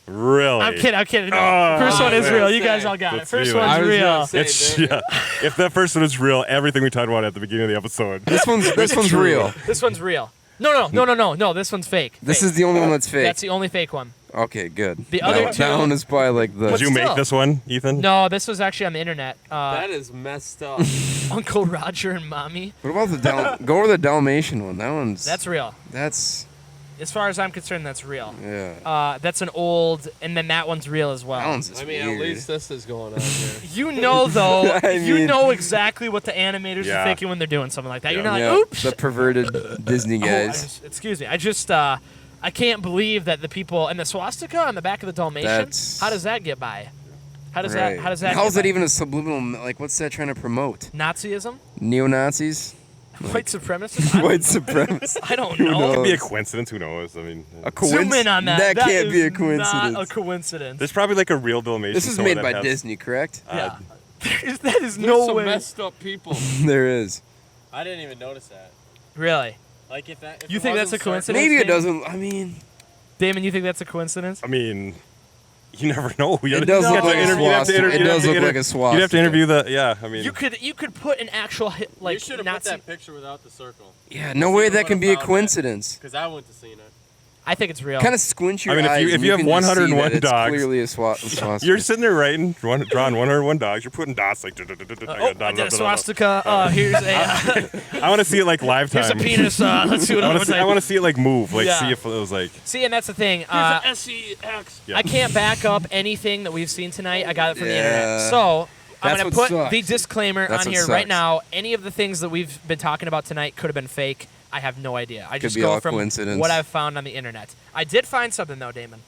S5: Really?
S1: I'm kidding. No.
S5: Oh,
S1: First one is
S5: man.
S1: real. You guys all got it.
S5: Let's
S1: First
S5: do it.
S1: one's
S3: I was
S1: real.
S3: gonna say,
S5: It's, yeah. If that first one is real, everything we talked about at the beginning of the episode.
S2: This one's real.
S1: This one's real. No. This one's fake.
S2: This
S1: Fake.
S2: is the only one that's fake.
S1: That's the only fake one.
S2: Okay, good.
S1: The other
S2: that,
S1: two-
S2: that one is probably like the.
S5: Did you
S1: still.
S5: make this one, Ethan?
S1: No, this was actually on the internet.
S3: that is messed up.
S1: Uncle Roger and Mommy.
S2: What about the go over the Dalmatian one? That one's.
S1: That's real.
S2: That's.
S1: As far as I'm concerned, that's real.
S2: Yeah.
S1: That's an old, and then that one's real as well.
S2: That one's just
S3: I mean,
S2: weird.
S3: at least this is going on here.
S1: You know, though,
S2: I
S1: you
S2: mean-
S1: know exactly what the animators
S5: Yeah.
S1: are thinking when they're doing something like that. You're
S5: Yeah.
S1: not
S2: Yeah,
S1: like, oops.
S2: the perverted Disney guys.
S1: Excuse me. I can't believe that the people and the swastika on the back of the Dalmatian.
S2: That's-
S1: How does that get by? How does
S2: Right.
S1: that? How does that?
S2: How's
S1: get
S2: that
S1: by?
S2: even a subliminal? Like, what's that trying to promote?
S1: Nazism?
S2: Neo-Nazis?
S1: White supremacists?
S2: White supremacists?
S1: I don't
S2: Who
S1: know.
S2: knows?
S5: Could be a coincidence. Who knows? I mean,
S2: A
S1: Zoom
S2: coincidence?
S1: in on that.
S2: That can't be a
S1: is
S2: coincidence.
S1: Not a coincidence.
S5: there's probably like a real Dalmatian.
S2: This is
S5: somewhere
S2: made
S5: that
S2: by
S5: has-
S2: Disney, correct?
S1: Yeah. That is
S3: There's
S1: no
S3: some
S1: way.
S3: messed up people.
S2: There is.
S4: I didn't even notice that.
S1: Really?
S4: Like if that. If
S1: You
S4: it
S1: think that's
S4: wasn't
S1: a coincidence?
S2: Maybe it
S1: Damon?
S2: doesn't. I mean,
S1: Damon, you think that's a coincidence?
S5: I mean, you never know.
S2: It does look like a swastika. It does look like a
S5: You'd have
S2: swastika.
S5: to interview the. Yeah, I mean.
S1: You could put an actual hit
S4: You
S1: like
S4: should have put
S1: Nazi.
S4: that picture without the circle.
S2: Yeah, no way that can be a coincidence.
S4: Because I wouldn't have seen it.
S1: I think it's real.
S2: Kind of squint your
S5: I mean, if
S2: eyes
S5: you
S2: and
S5: have
S2: can just see
S5: 101
S2: that it's
S5: dogs,
S2: clearly a swastika.
S5: You're sitting there writing, drawing 101 dogs. You're putting dots like.
S1: I did a swastika. Here's a
S5: I want to see it like live time.
S1: here's a penis. Let's see what it looks
S5: I
S1: like.
S5: want to see it like move, like
S1: Yeah.
S5: see if it was like.
S1: See, and that's the thing.
S4: SEX.
S5: Yeah.
S1: I can't back up anything that we've seen tonight. I got it from the
S2: Yeah.
S1: internet. So I'm
S2: That's
S1: going to
S2: what
S1: put
S2: sucks.
S1: the disclaimer
S2: That's
S1: on
S2: what
S1: here right
S2: sucks.
S1: now. Any of the things that we've been talking about tonight could have been fake. I have no idea. I just
S2: be
S1: go
S2: all
S1: from
S2: coincidence.
S1: what I've found on the internet. I did find something though, Damon.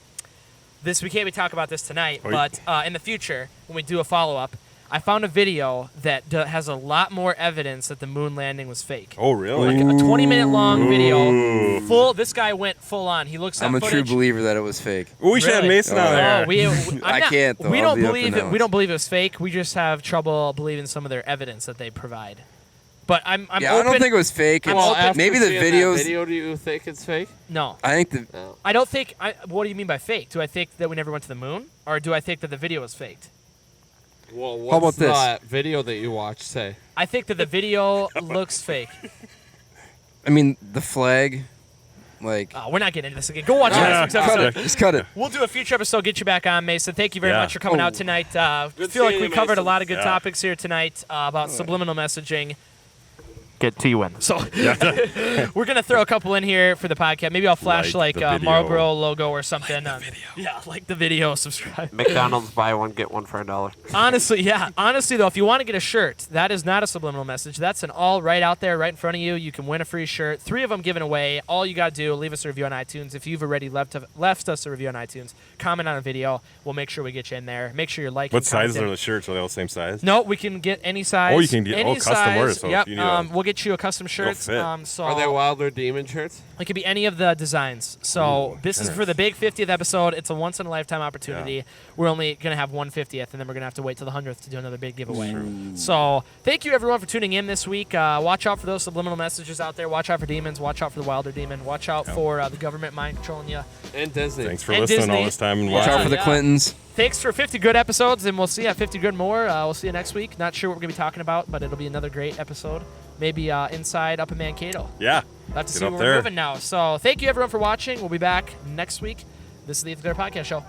S1: We can't be talking about this tonight,
S5: Oh,
S1: but in the future when we do a follow up, I found a video that has a lot more evidence that the moon landing was fake.
S5: Oh really?
S1: Like a 20-minute long video. Full. This guy went full on. He looks at
S2: I'm a true
S1: footage.
S2: believer that it was fake.
S5: We should have
S1: Really?
S5: Mason on
S2: Oh,
S5: there.
S2: I can't, though.
S1: We
S2: I'll
S1: don't
S2: be up
S1: believe
S2: and
S1: it. We
S2: out.
S1: don't believe it was fake. We just have trouble believing some of their evidence that they provide. But I'm
S2: Yeah,
S1: open.
S2: I don't think it was fake.
S1: I'm
S2: It's-
S1: open-
S3: after
S2: maybe the
S3: seeing that
S2: videos.
S3: video, do you think it's fake?
S1: No,
S2: I think the.
S3: No.
S1: I don't think. What do you mean by fake? Do I think that we never went to the moon, or do I think that the video was faked?
S3: Well, what's
S2: How about this?
S3: that video that you watched say?
S1: I think that the video looks fake.
S2: I mean, the flag. Like.
S1: Oh, we're not getting into this again. Go watch
S5: Yeah.
S1: last week's
S2: Cut
S1: episode.
S2: it. Just cut it.
S1: We'll do a future episode. Get you back on, Mason. Thank you very
S5: Yeah.
S1: much for coming out tonight.
S3: Good
S1: Feel like
S3: seeing
S1: we
S3: you,
S1: covered a
S3: Mason.
S1: lot of good
S5: Yeah.
S1: topics here tonight about subliminal messaging. Get to you win. So we're gonna throw a couple in here for the podcast. Maybe I'll flash
S5: Like
S1: like
S5: the video.
S1: Marlboro logo or something. Yeah, like the video. Subscribe.
S3: McDonald's buy one get one for $1.
S1: Honestly, yeah. Honestly, though, if you want to get a shirt, that is not a subliminal message. That's an all right out there, right in front of you. You can win a free shirt. 3 of them given away. All you got to do, leave us a review on iTunes. If you've already left us a review on iTunes, comment on a video. We'll make sure we get you in there. Make sure you're liking.
S5: What sizes
S1: commenting.
S5: are the shirts? Are they all the same size?
S1: No, we can get any size.
S5: Oh, you can get-
S1: any
S5: custom
S1: size.
S5: orders, so if
S1: Yep.
S5: you need
S1: We'll get you a custom shirt.
S5: fit.
S1: So
S3: Are they Wilder Demon shirts?
S1: it could be any of the designs. So this is for the big 50th episode. It's a once in a lifetime opportunity.
S5: Yeah.
S1: We're only gonna have 150th, and then we're gonna have to wait till the 100th to do another big giveaway. So thank you everyone for tuning in this week. Watch out for those subliminal messages out there. Watch out for demons. Watch out for the Wilder demon. Watch out for the government mind controlling you.
S3: And Disney.
S5: Thanks for
S1: And
S5: listening
S1: Disney.
S5: all this time and
S2: Watch
S5: watching.
S2: out for the
S1: Yeah.
S2: Clintons.
S1: Thanks for 50 good episodes, and we'll see you at 50 good more. We'll see you next week. Not sure what we're gonna be talking about, but it'll be another great episode. Maybe inside up in Mankato.
S5: Yeah.
S1: We'll have to
S5: Get
S1: see
S5: up
S1: where we're
S5: there.
S1: moving now. So thank you everyone for watching. We'll be back next week. This is the Clerc Podcast Show.